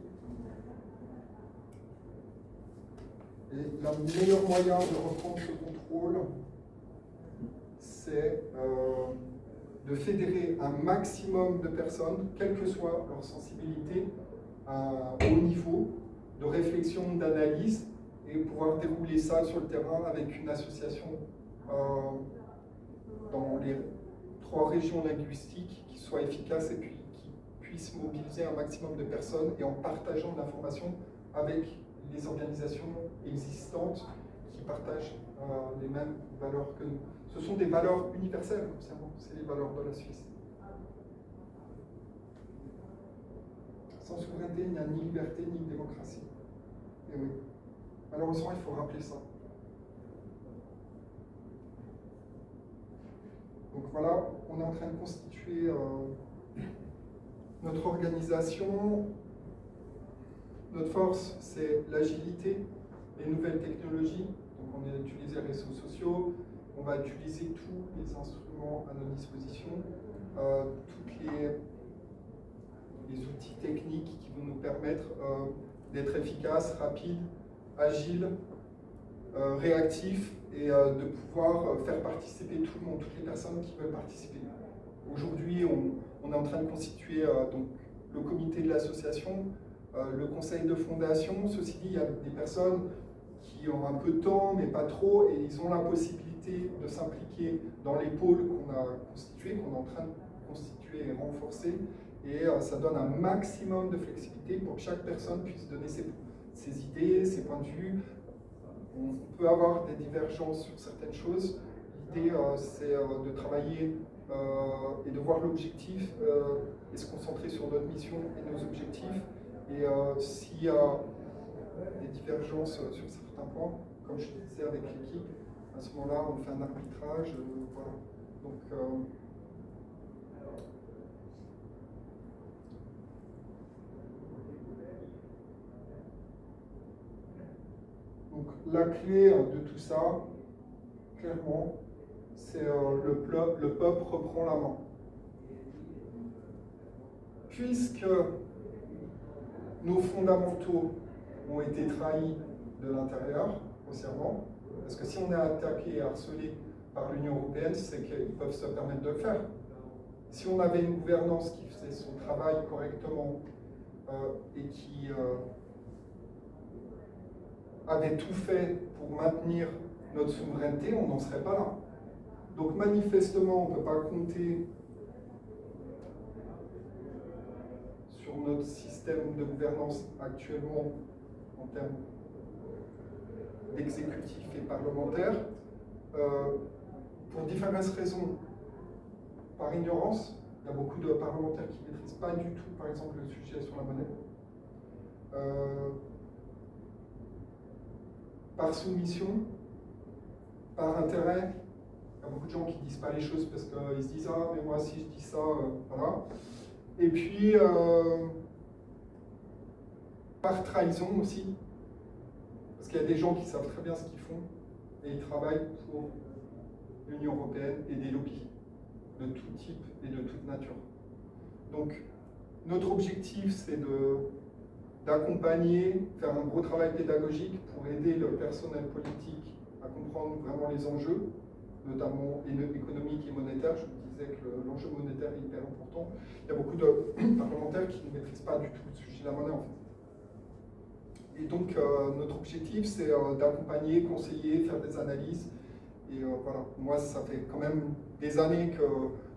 Et le meilleur moyen de reprendre ce contrôle, c'est de fédérer un maximum de personnes, quelle que soit leur sensibilité, à un haut niveau de réflexion, d'analyse, et pouvoir dérouler ça sur le terrain avec une association dans les 3 régions linguistiques qui soit efficace et puis qui puisse mobiliser un maximum de personnes et en partageant de l'information avec les organisations existantes qui partagent les mêmes valeurs que nous. Ce sont des valeurs universelles, c'est les valeurs de la Suisse. Sans souveraineté, il n'y a ni liberté ni démocratie. Et oui, malheureusement, il faut rappeler ça. Donc voilà, on est en train de constituer notre organisation. Notre force, c'est l'agilité, les nouvelles technologies. Donc on va utiliser les réseaux sociaux, on va utiliser tous les instruments à notre disposition, toutes les outils techniques qui vont nous permettre d'être efficaces, rapides, agiles, réactifs et de pouvoir faire participer tout le monde, toutes les personnes qui veulent participer. Aujourd'hui, on est en train de constituer donc, le comité de l'association, le conseil de fondation. Ceci dit, il y a des personnes qui ont un peu de temps, mais pas trop, et ils ont la possibilité de s'impliquer dans les pôles qu'on a constitués, qu'on est en train de constituer et renforcer. Et ça donne un maximum de flexibilité pour que chaque personne puisse donner ses idées, ses points de vue. On peut avoir des divergences sur certaines choses. L'idée, c'est de travailler et de voir l'objectif et se concentrer sur notre mission et nos objectifs. Et s'il y a des divergences sur certains points, comme je disais avec l'équipe, à ce moment-là, on fait un arbitrage. Voilà. Donc la clé de tout ça, clairement, c'est le peuple reprend la main. Puisque nos fondamentaux ont été trahis de l'intérieur, grossièrement, parce que si on est attaqué et harcelé par l'Union européenne, c'est qu'ils peuvent se permettre de le faire. Si on avait une gouvernance qui faisait son travail correctement et qui avait tout fait pour maintenir notre souveraineté, on n'en serait pas là. Donc manifestement, on ne peut pas compter sur notre système de gouvernance actuellement en termes d'exécutif et parlementaire pour différentes raisons. Par ignorance, il y a beaucoup de parlementaires qui ne maîtrisent pas du tout, par exemple, le sujet sur la monnaie. Par soumission, par intérêt. Il y a beaucoup de gens qui ne disent pas les choses parce qu'ils se disent « Ah, mais moi, si je dis ça, voilà ». Et puis, par trahison aussi, parce qu'il y a des gens qui savent très bien ce qu'ils font et ils travaillent pour l'Union européenne et des lobbies de tout type et de toute nature. Donc, notre objectif, c'est d'accompagner, faire un gros travail pédagogique pour aider le personnel politique à comprendre vraiment les enjeux, notamment économiques et monétaires. Je vous disais que l'enjeu monétaire est hyper important. Il y a beaucoup de parlementaires qui ne maîtrisent pas du tout le sujet de la monnaie, en fait. Et donc, notre objectif, c'est d'accompagner, conseiller, faire des analyses. Et voilà, moi, ça fait quand même des années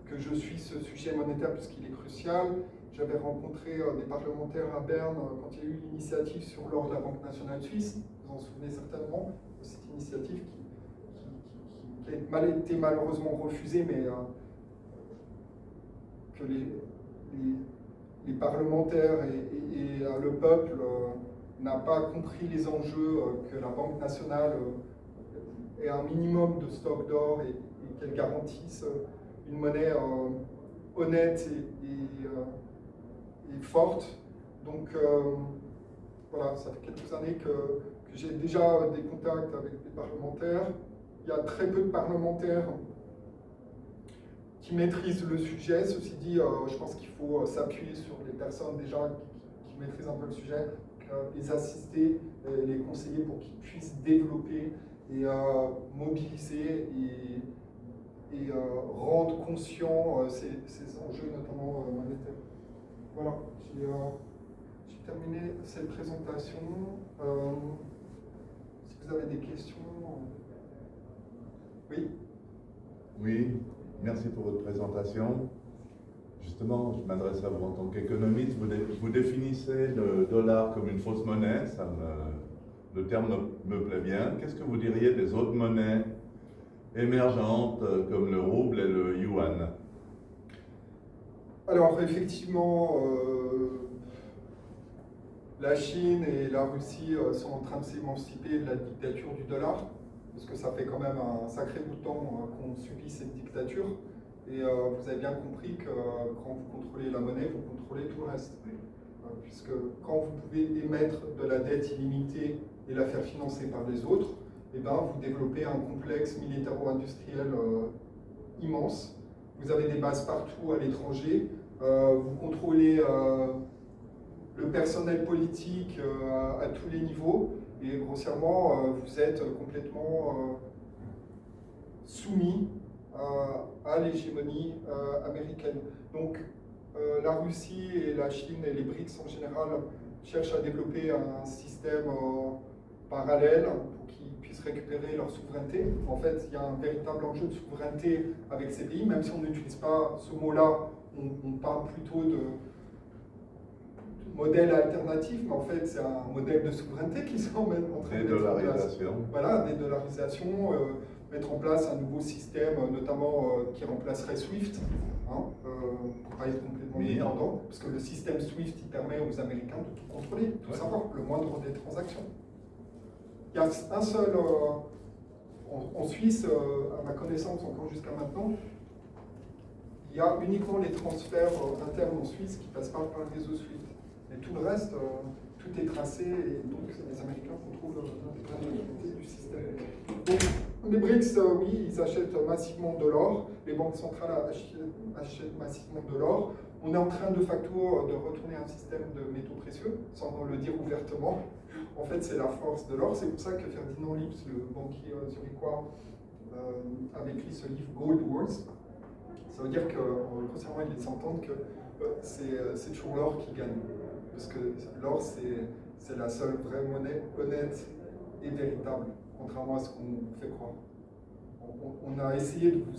que je suis ce sujet monétaire puisqu'il est crucial. J'avais rencontré des parlementaires à Berne quand il y a eu l'initiative sur l'or de la Banque nationale suisse. Vous en souvenez certainement de cette initiative qui a été malheureusement refusée, mais que les parlementaires et le peuple n'a pas compris les enjeux que la Banque nationale ait un minimum de stock d'or et qu'elle garantisse une monnaie honnête et forte. Donc voilà, ça fait quelques années que j'ai déjà des contacts avec des parlementaires. Il y a très peu de parlementaires qui maîtrisent le sujet. Ceci dit, je pense qu'il faut s'appuyer sur les personnes déjà qui maîtrisent un peu le sujet, les assister, les conseiller pour qu'ils puissent développer et mobiliser et rendre conscients ces enjeux, notamment monétaires. Voilà, j'ai terminé cette présentation. Si vous avez des questions. Oui. Oui, merci pour votre présentation. Justement, je m'adresse à vous en tant qu'économiste. Vous définissez le dollar comme une fausse monnaie, le terme me plaît bien. Qu'est-ce que vous diriez des autres monnaies émergentes comme le rouble et le yuan? Alors effectivement, la Chine et la Russie sont en train de s'émanciper de la dictature du dollar, parce que ça fait quand même un sacré bout de temps qu'on subit cette dictature. Et vous avez bien compris que quand vous contrôlez la monnaie, vous contrôlez tout le reste. Puisque quand vous pouvez émettre de la dette illimitée et la faire financer par les autres, eh ben, vous développez un complexe militaro-industriel immense. Vous avez des bases partout à l'étranger. vous contrôlez le personnel politique à tous les niveaux, et grossièrement, vous êtes complètement soumis à l'hégémonie américaine. Donc, la Russie et la Chine et les BRICS en général cherchent à développer un système parallèle pour qu'ils puissent récupérer leur souveraineté. En fait, il y a un véritable enjeu de souveraineté avec ces pays, même si on n'utilise pas ce mot-là, on parle plutôt de modèle alternatif, mais en fait, c'est un modèle de souveraineté qui sont en train de mettre en place. Dédollarisation. Voilà, dédollarisation, mettre en place un nouveau système, notamment qui remplacerait SWIFT, pour pas être complètement dépendant, parce que le système SWIFT, il permet aux Américains de tout contrôler, tout savoir, le moindre des transactions. Il y a un seul, en Suisse, à ma connaissance encore jusqu'à maintenant, il y a uniquement les transferts internes en Suisse qui passent par le réseau SWIFT. Et tout le reste, tout est tracé, et donc les Américains contrôlent l'intégralité du système. Donc, les BRICS, oui, ils achètent massivement de l'or, les banques centrales achètent massivement de l'or. On est en train de facto de retourner un système de métaux précieux, sans le dire ouvertement. En fait, c'est la force de l'or. C'est pour ça que Ferdinand Lips, le banquier zurichois, avait écrit ce livre Gold Wars. Ça veut dire que, grossièrement, ils s'entendent que c'est toujours l'or qui gagne. Parce que l'or, c'est la seule vraie monnaie honnête et véritable, contrairement à ce qu'on fait croire. On a essayé de vous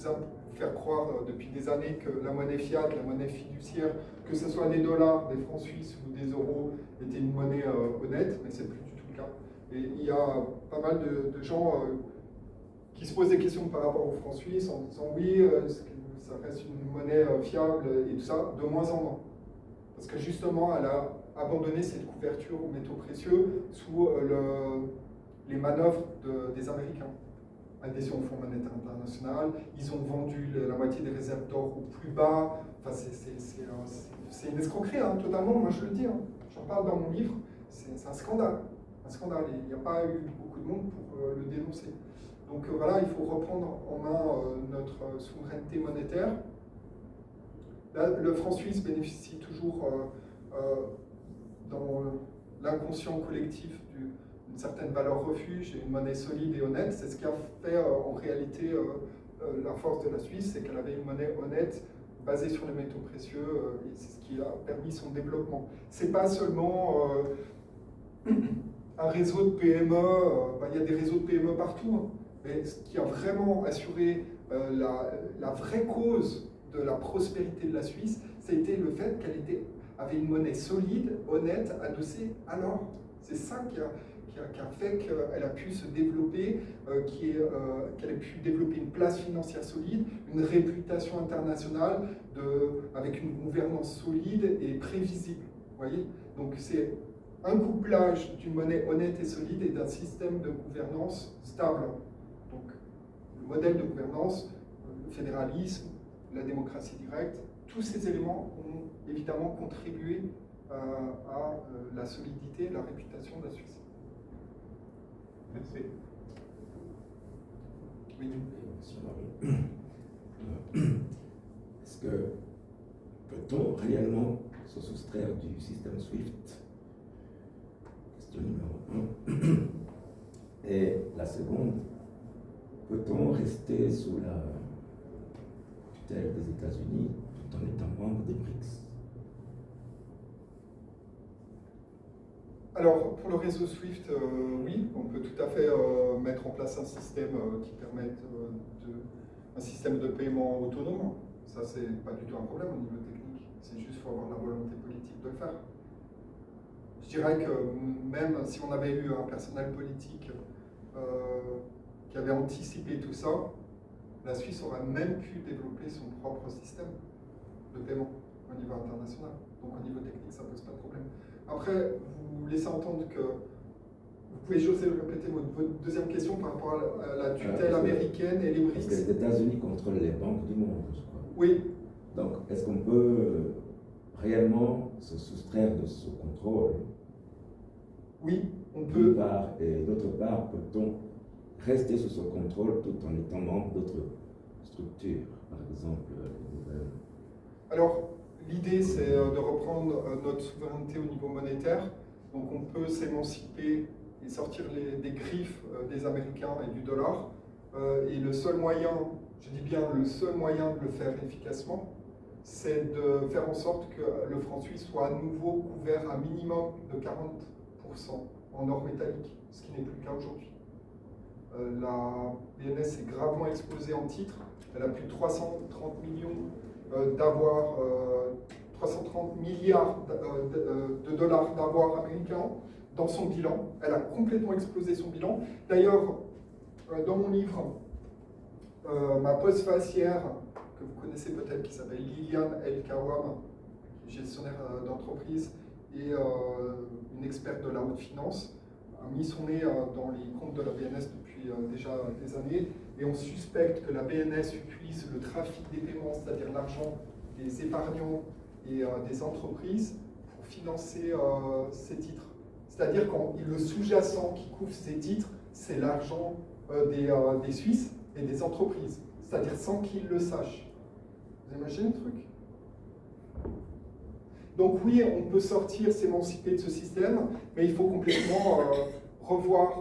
faire croire depuis des années que la monnaie fiat, la monnaie fiduciaire, que ce soit des dollars, des francs suisses ou des euros, était une monnaie honnête, mais c'est plus du tout le cas. Et il y a pas mal de gens qui se posent des questions par rapport aux francs suisses en disant oui, ça reste une monnaie fiable et tout ça, de moins en moins. Parce que justement, elle a abandonné cette couverture aux métaux précieux sous les manœuvres des Américains. Adhésion au Fonds monétaire international, ils ont vendu la moitié des réserves d'or au plus bas. Enfin, c'est une escroquerie, totalement, moi je le dis. J'en parle dans mon livre, c'est un scandale. Un scandale, et il n'y a pas eu beaucoup de monde pour le dénoncer. Donc voilà, il faut reprendre en main notre souveraineté monétaire. Là, le franc suisse bénéficie toujours dans l'inconscient collectif d'une certaine valeur refuge et une monnaie solide et honnête. C'est ce qui a fait en réalité la force de la Suisse, c'est qu'elle avait une monnaie honnête basée sur les métaux précieux et c'est ce qui a permis son développement. C'est pas seulement un réseau de PME, il y a des réseaux de PME partout, mais ce qui a vraiment assuré la vraie cause de la prospérité de la Suisse, c'était le fait qu'elle avait une monnaie solide, honnête, adossée à l'or. C'est ça qui a fait qu'elle a pu se développer, qu'elle a pu développer une place financière solide, une réputation internationale avec une gouvernance solide et prévisible. Voyez, donc c'est un couplage d'une monnaie honnête et solide et d'un système de gouvernance stable. Donc le modèle de gouvernance, le fédéralisme, la démocratie directe, tous ces éléments ont évidemment contribué à la solidité et la réputation de la Suisse. Merci. Oui, monsieur Marie. Est-ce que peut-on réellement se soustraire du système SWIFT? Question numéro 1. Et la seconde, peut-on rester sous la tutelle des États-Unis tout en étant membre des BRICS? Alors, pour le réseau SWIFT, oui, on peut tout à fait mettre en place un système qui permette un système de paiement autonome. Ça, c'est pas du tout un problème au niveau technique. C'est juste qu'il faut avoir la volonté politique de le faire. Je dirais que même si on avait eu un personnel politique qui avait anticipé tout ça, la Suisse aurait même pu développer son propre système de paiement au niveau international. Donc au niveau technique, ça ne pose pas de problème. Après, vous laissez entendre que vous pouvez, José, répéter votre deuxième question par rapport à la tutelle américaine et les BRICS. Parce que les États-Unis contrôlent les banques du monde, je crois. Oui. Donc, est-ce qu'on peut réellement se soustraire de ce contrôle? Oui, on peut. D'une part, et d'autre part, peut-on rester sous ce contrôle tout en étant membre d'autres structures, par exemple les nouvelles? Alors, l'idée, c'est de reprendre notre souveraineté au niveau monétaire. Donc on peut s'émanciper et sortir des griffes des Américains et du dollar. Et le seul moyen, je dis bien le seul moyen de le faire efficacement, c'est de faire en sorte que le franc suisse soit à nouveau couvert à minimum de 40% en or métallique, ce qui n'est plus le cas aujourd'hui. La BNS est gravement exposée en titres. Elle a plus de 330 millions d'avoirs, 330 milliards de dollars d'avoirs américains dans son bilan. Elle a complètement explosé son bilan. D'ailleurs, dans mon livre, ma postfacière, que vous connaissez peut-être, qui s'appelle Liliane El Kawam, gestionnaire d'entreprise et une experte de la haute finance, a mis son nez dans les comptes de la BNS depuis déjà des années, et on suspecte que la BNS utilise le trafic des paiements, c'est-à-dire l'argent des épargnants et des entreprises, pour financer ces titres. C'est-à-dire que le sous-jacent qui couvre ces titres, c'est l'argent des Suisses et des entreprises, c'est-à-dire sans qu'ils le sachent. Vous imaginez le truc? Donc oui, on peut sortir, s'émanciper de ce système, mais il faut complètement revoir,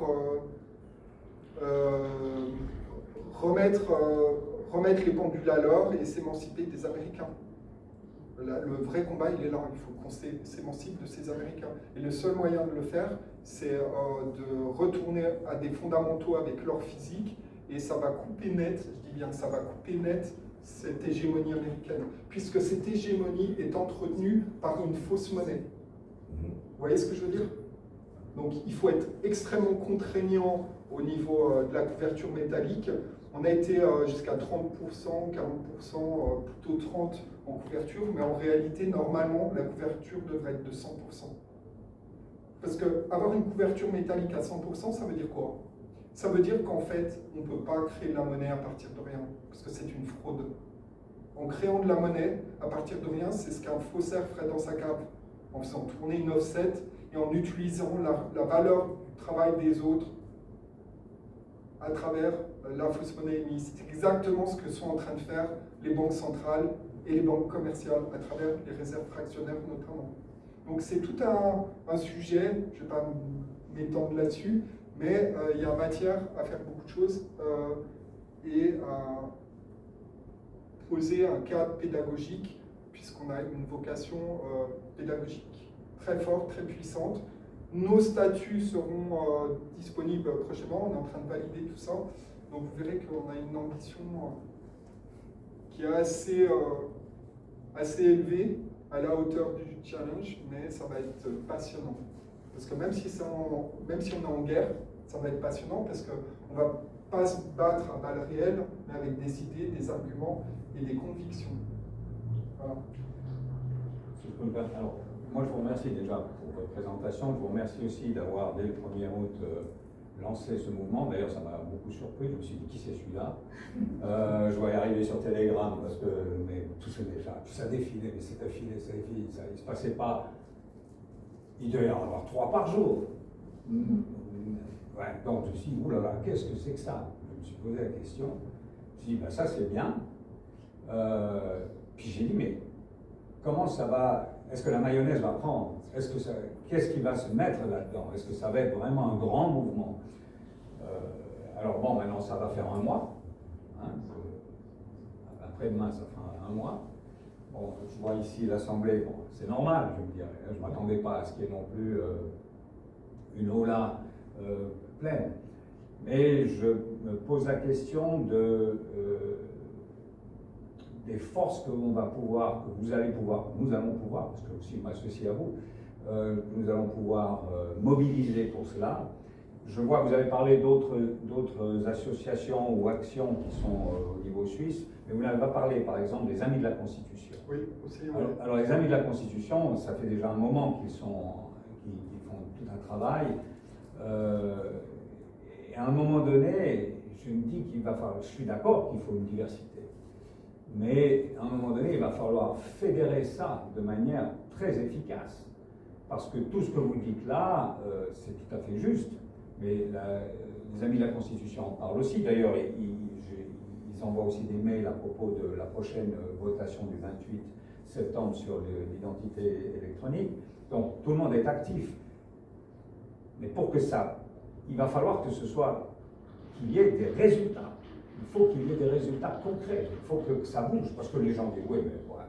remettre les pendules à l'heure et s'émanciper des Américains. Le vrai combat, il est là. Il faut qu'on s'émancipe de ces Américains. Et le seul moyen de le faire, c'est de retourner à des fondamentaux avec l'or physique, et ça va couper net, je dis bien que ça va couper net, cette hégémonie américaine, puisque cette hégémonie est entretenue par une fausse monnaie. Vous voyez ce que je veux dire? Donc il faut être extrêmement contraignant au niveau de la couverture métallique. On a été jusqu'à 30%, 40%, plutôt 30% en couverture, mais en réalité, normalement, la couverture devrait être de 100%. Parce qu'avoir une couverture métallique à 100%, ça veut dire quoi? Ça veut dire qu'en fait, on ne peut pas créer la monnaie à partir de rien, parce que c'est une fraude. En créant de la monnaie à partir de rien, c'est ce qu'un faussaire ferait dans sa cave, en faisant tourner une offset et en utilisant la valeur du travail des autres à travers la fausse monnaie émise. C'est exactement ce que sont en train de faire les banques centrales et les banques commerciales, à travers les réserves fractionnaires notamment. Donc c'est tout un sujet, je ne vais pas m'étendre là-dessus, mais il y a matière à faire beaucoup de choses et à poser un cadre pédagogique, puisqu'on a une vocation pédagogique très forte, très puissante. Nos statuts seront disponibles prochainement, on est en train de valider tout ça. Donc vous verrez qu'on a une ambition qui est assez élevée, à la hauteur du challenge, mais ça va être passionnant. Parce que même si on est en guerre, ça va être passionnant parce qu'on ne va pas se battre à balles réelles, mais avec des idées, des arguments et des convictions. Voilà. Si je peux me permettre, alors, moi je vous remercie déjà pour votre présentation, je vous remercie aussi d'avoir dès le 1er août lancé ce mouvement. D'ailleurs ça m'a beaucoup surpris, je me suis dit qui c'est celui-là. Je vais y arriver sur Telegram parce que mais tout ça défilait, mais c'est affilé, ça défilé, ça, il ne se passait pas. Il devait y en avoir 3 par jour. Ouais, donc je me suis dit, oulala, qu'est-ce que c'est que ça? Je me suis posé la question. Je me suis dit, ben, ça c'est bien. Puis j'ai dit, mais comment ça va? Est-ce que la mayonnaise va prendre? Qu'est-ce qui va se mettre là-dedans? Est-ce que ça va être vraiment un grand mouvement? Alors bon, maintenant ça va faire 1 mois. Hein, après-demain, ça fera 1 mois. Bon, je vois ici l'Assemblée, bon, c'est normal, je me dirais. Je ne m'attendais pas à ce qu'il y ait non plus une aula pleine. Mais je me pose la question des forces que nous allons pouvoir, parce que aussi je m'associe à vous, nous allons pouvoir mobiliser pour cela. Je vois que vous avez parlé d'autres associations ou actions qui sont au niveau suisse, mais vous n'avez pas parlé, par exemple, des Amis de la Constitution. Oui, aussi. Oui. Alors les Amis de la Constitution, ça fait déjà un moment qu'ils font tout un travail. Et à un moment donné, je me dis qu'il va falloir, je suis d'accord qu'il faut une diversité, mais à un moment donné, il va falloir fédérer ça de manière très efficace. Parce que tout ce que vous dites là, c'est tout à fait juste, mais les Amis de la Constitution en parlent aussi. D'ailleurs, ils envoient aussi des mails à propos de la prochaine votation du 28 septembre sur l'identité électronique. Donc tout le monde est actif. Mais pour que ça, il va falloir que qu'il y ait des résultats. Il faut qu'il y ait des résultats concrets. Il faut que ça bouge. Parce que les gens disent, oui, mais voilà,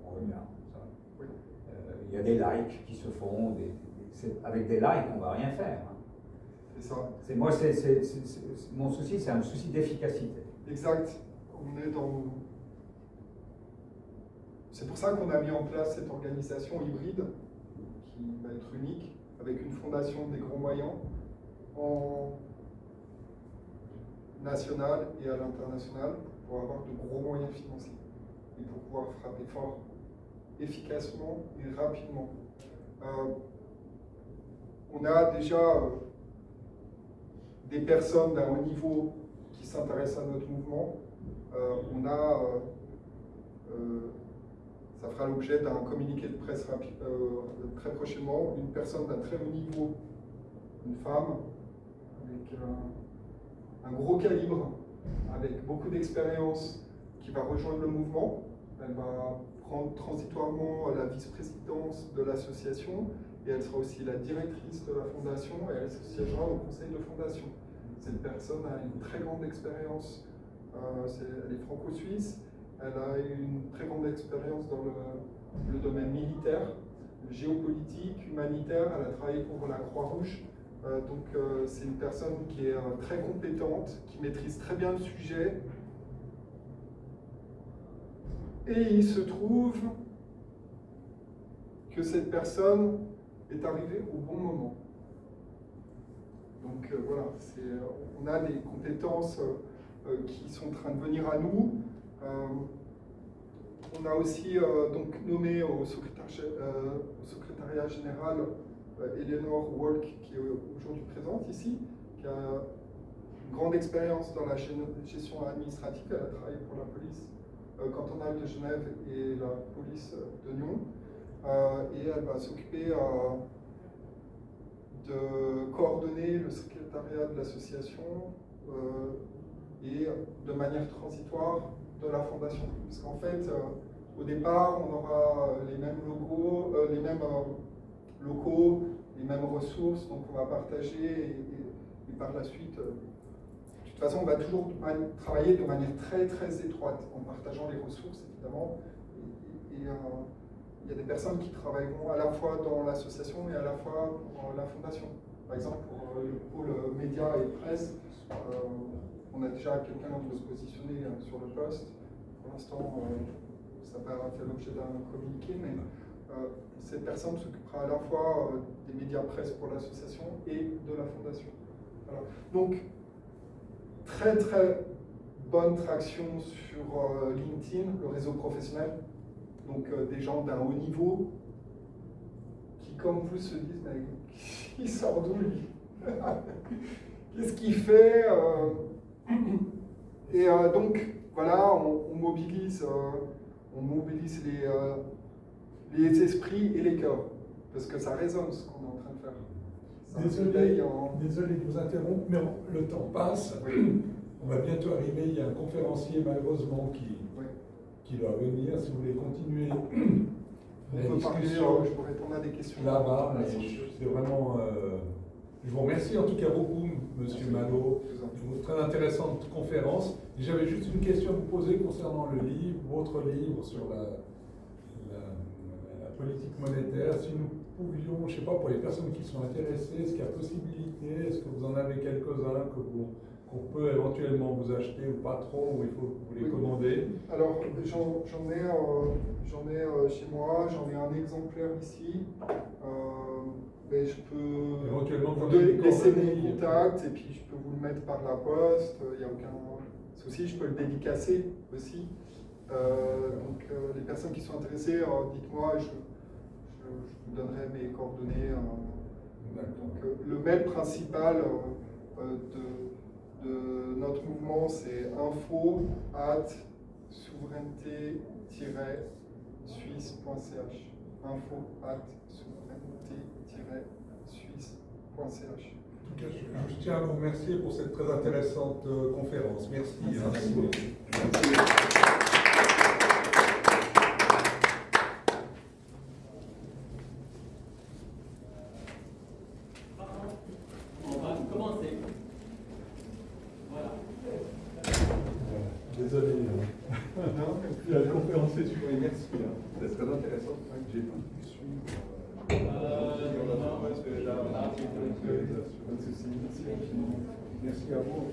on regarde. Il y a des likes qui se font. Avec des likes, on ne va rien faire. Hein. C'est ça. Mon souci, c'est un souci d'efficacité. Exact. C'est pour ça qu'on a mis en place cette organisation hybride qui va être unique, avec une fondation des grands moyens en national et à l'international pour avoir de gros moyens financiers et pour pouvoir frapper fort, efficacement et rapidement. On a déjà des personnes d'un haut niveau qui s'intéressent à notre mouvement. Ça fera l'objet d'un communiqué de presse très prochainement, une personne d'un très haut niveau, une femme avec un gros calibre, avec beaucoup d'expérience, qui va rejoindre le mouvement. Elle va prendre transitoirement la vice-présidence de l'association et elle sera aussi la directrice de la fondation et elle se siégera au conseil de fondation. Cette personne a une très grande expérience, elle est franco-suisse, elle a une très grande expérience dans le domaine militaire, géopolitique, humanitaire, elle a travaillé pour la Croix-Rouge. Donc c'est une personne qui est très compétente, qui maîtrise très bien le sujet. Et il se trouve que cette personne est arrivée au bon moment. Donc voilà, on a des compétences qui sont en train de venir à nous. On a aussi donc nommé au secrétariat général Eleanor Walk, qui est aujourd'hui présente ici, qui a une grande expérience dans la gestion administrative. Elle a travaillé pour la police cantonale de Genève et la police de Nyon. Et elle va s'occuper de coordonner le secrétariat de l'association et de manière transitoire de la fondation. Parce qu'en fait, au départ, on aura les mêmes logos, les mêmes locaux, les mêmes ressources, donc on va partager et par la suite, de toute façon, on va toujours travailler de manière très très étroite en partageant les ressources évidemment. Et il y a des personnes qui travailleront à la fois dans l'association et à la fois pour la fondation. Par exemple, pour le pôle médias et presse, on a déjà quelqu'un qui veut se positionner sur le poste. Pour l'instant, ça n'a pas fait l'objet d'un communiqué, mais cette personne s'occupera à la fois des médias presse pour l'association et de la fondation. Voilà. Donc, très très bonne traction sur LinkedIn, le réseau professionnel. Donc des gens d'un haut niveau qui, comme vous, se disent mais il sort d'où lui? Qu'est-ce qu'il fait? Et donc voilà, on mobilise les esprits et les cœurs, parce que ça résonne ce qu'on est en train de faire. Désolé de vous interrompre, mais le temps passe. Oui. On va bientôt arriver. Il y a un conférencier malheureusement qui doit venir. Si vous voulez continuer la discussion, je peux répondre à des questions là-bas. C'est vraiment. Je vous remercie en tout cas beaucoup, Monsieur Malo. Une très intéressante conférence. J'avais juste une question à vous poser concernant le livre, votre livre sur la politique monétaire. Si nous pouvions, je ne sais pas, pour les personnes qui sont intéressées, est-ce qu'il y a possibilité, est-ce que vous en avez quelques-uns qu'on peut éventuellement vous acheter ou pas trop, ou il faut vous les commander? Alors, j'en ai chez moi, j'en ai un exemplaire ici. Mais je peux éventuellement vous laisser mon contact et puis je peux vous le mettre par la poste, il n'y a aucun souci, je peux le dédicacer aussi. Donc les personnes qui sont intéressées, dites-moi, je vous donnerai mes coordonnées. Donc, le mail principal de notre mouvement, c'est info@souveraineté-suisse.ch. info@souveraineté-suisse.ch. En tout cas, je tiens à vous remercier pour cette très intéressante conférence. Merci. Merci beaucoup. Merci. c'est sûr, et merci. Hein. C'est très intéressant. J'ai pas pu suivre. Merci à vous.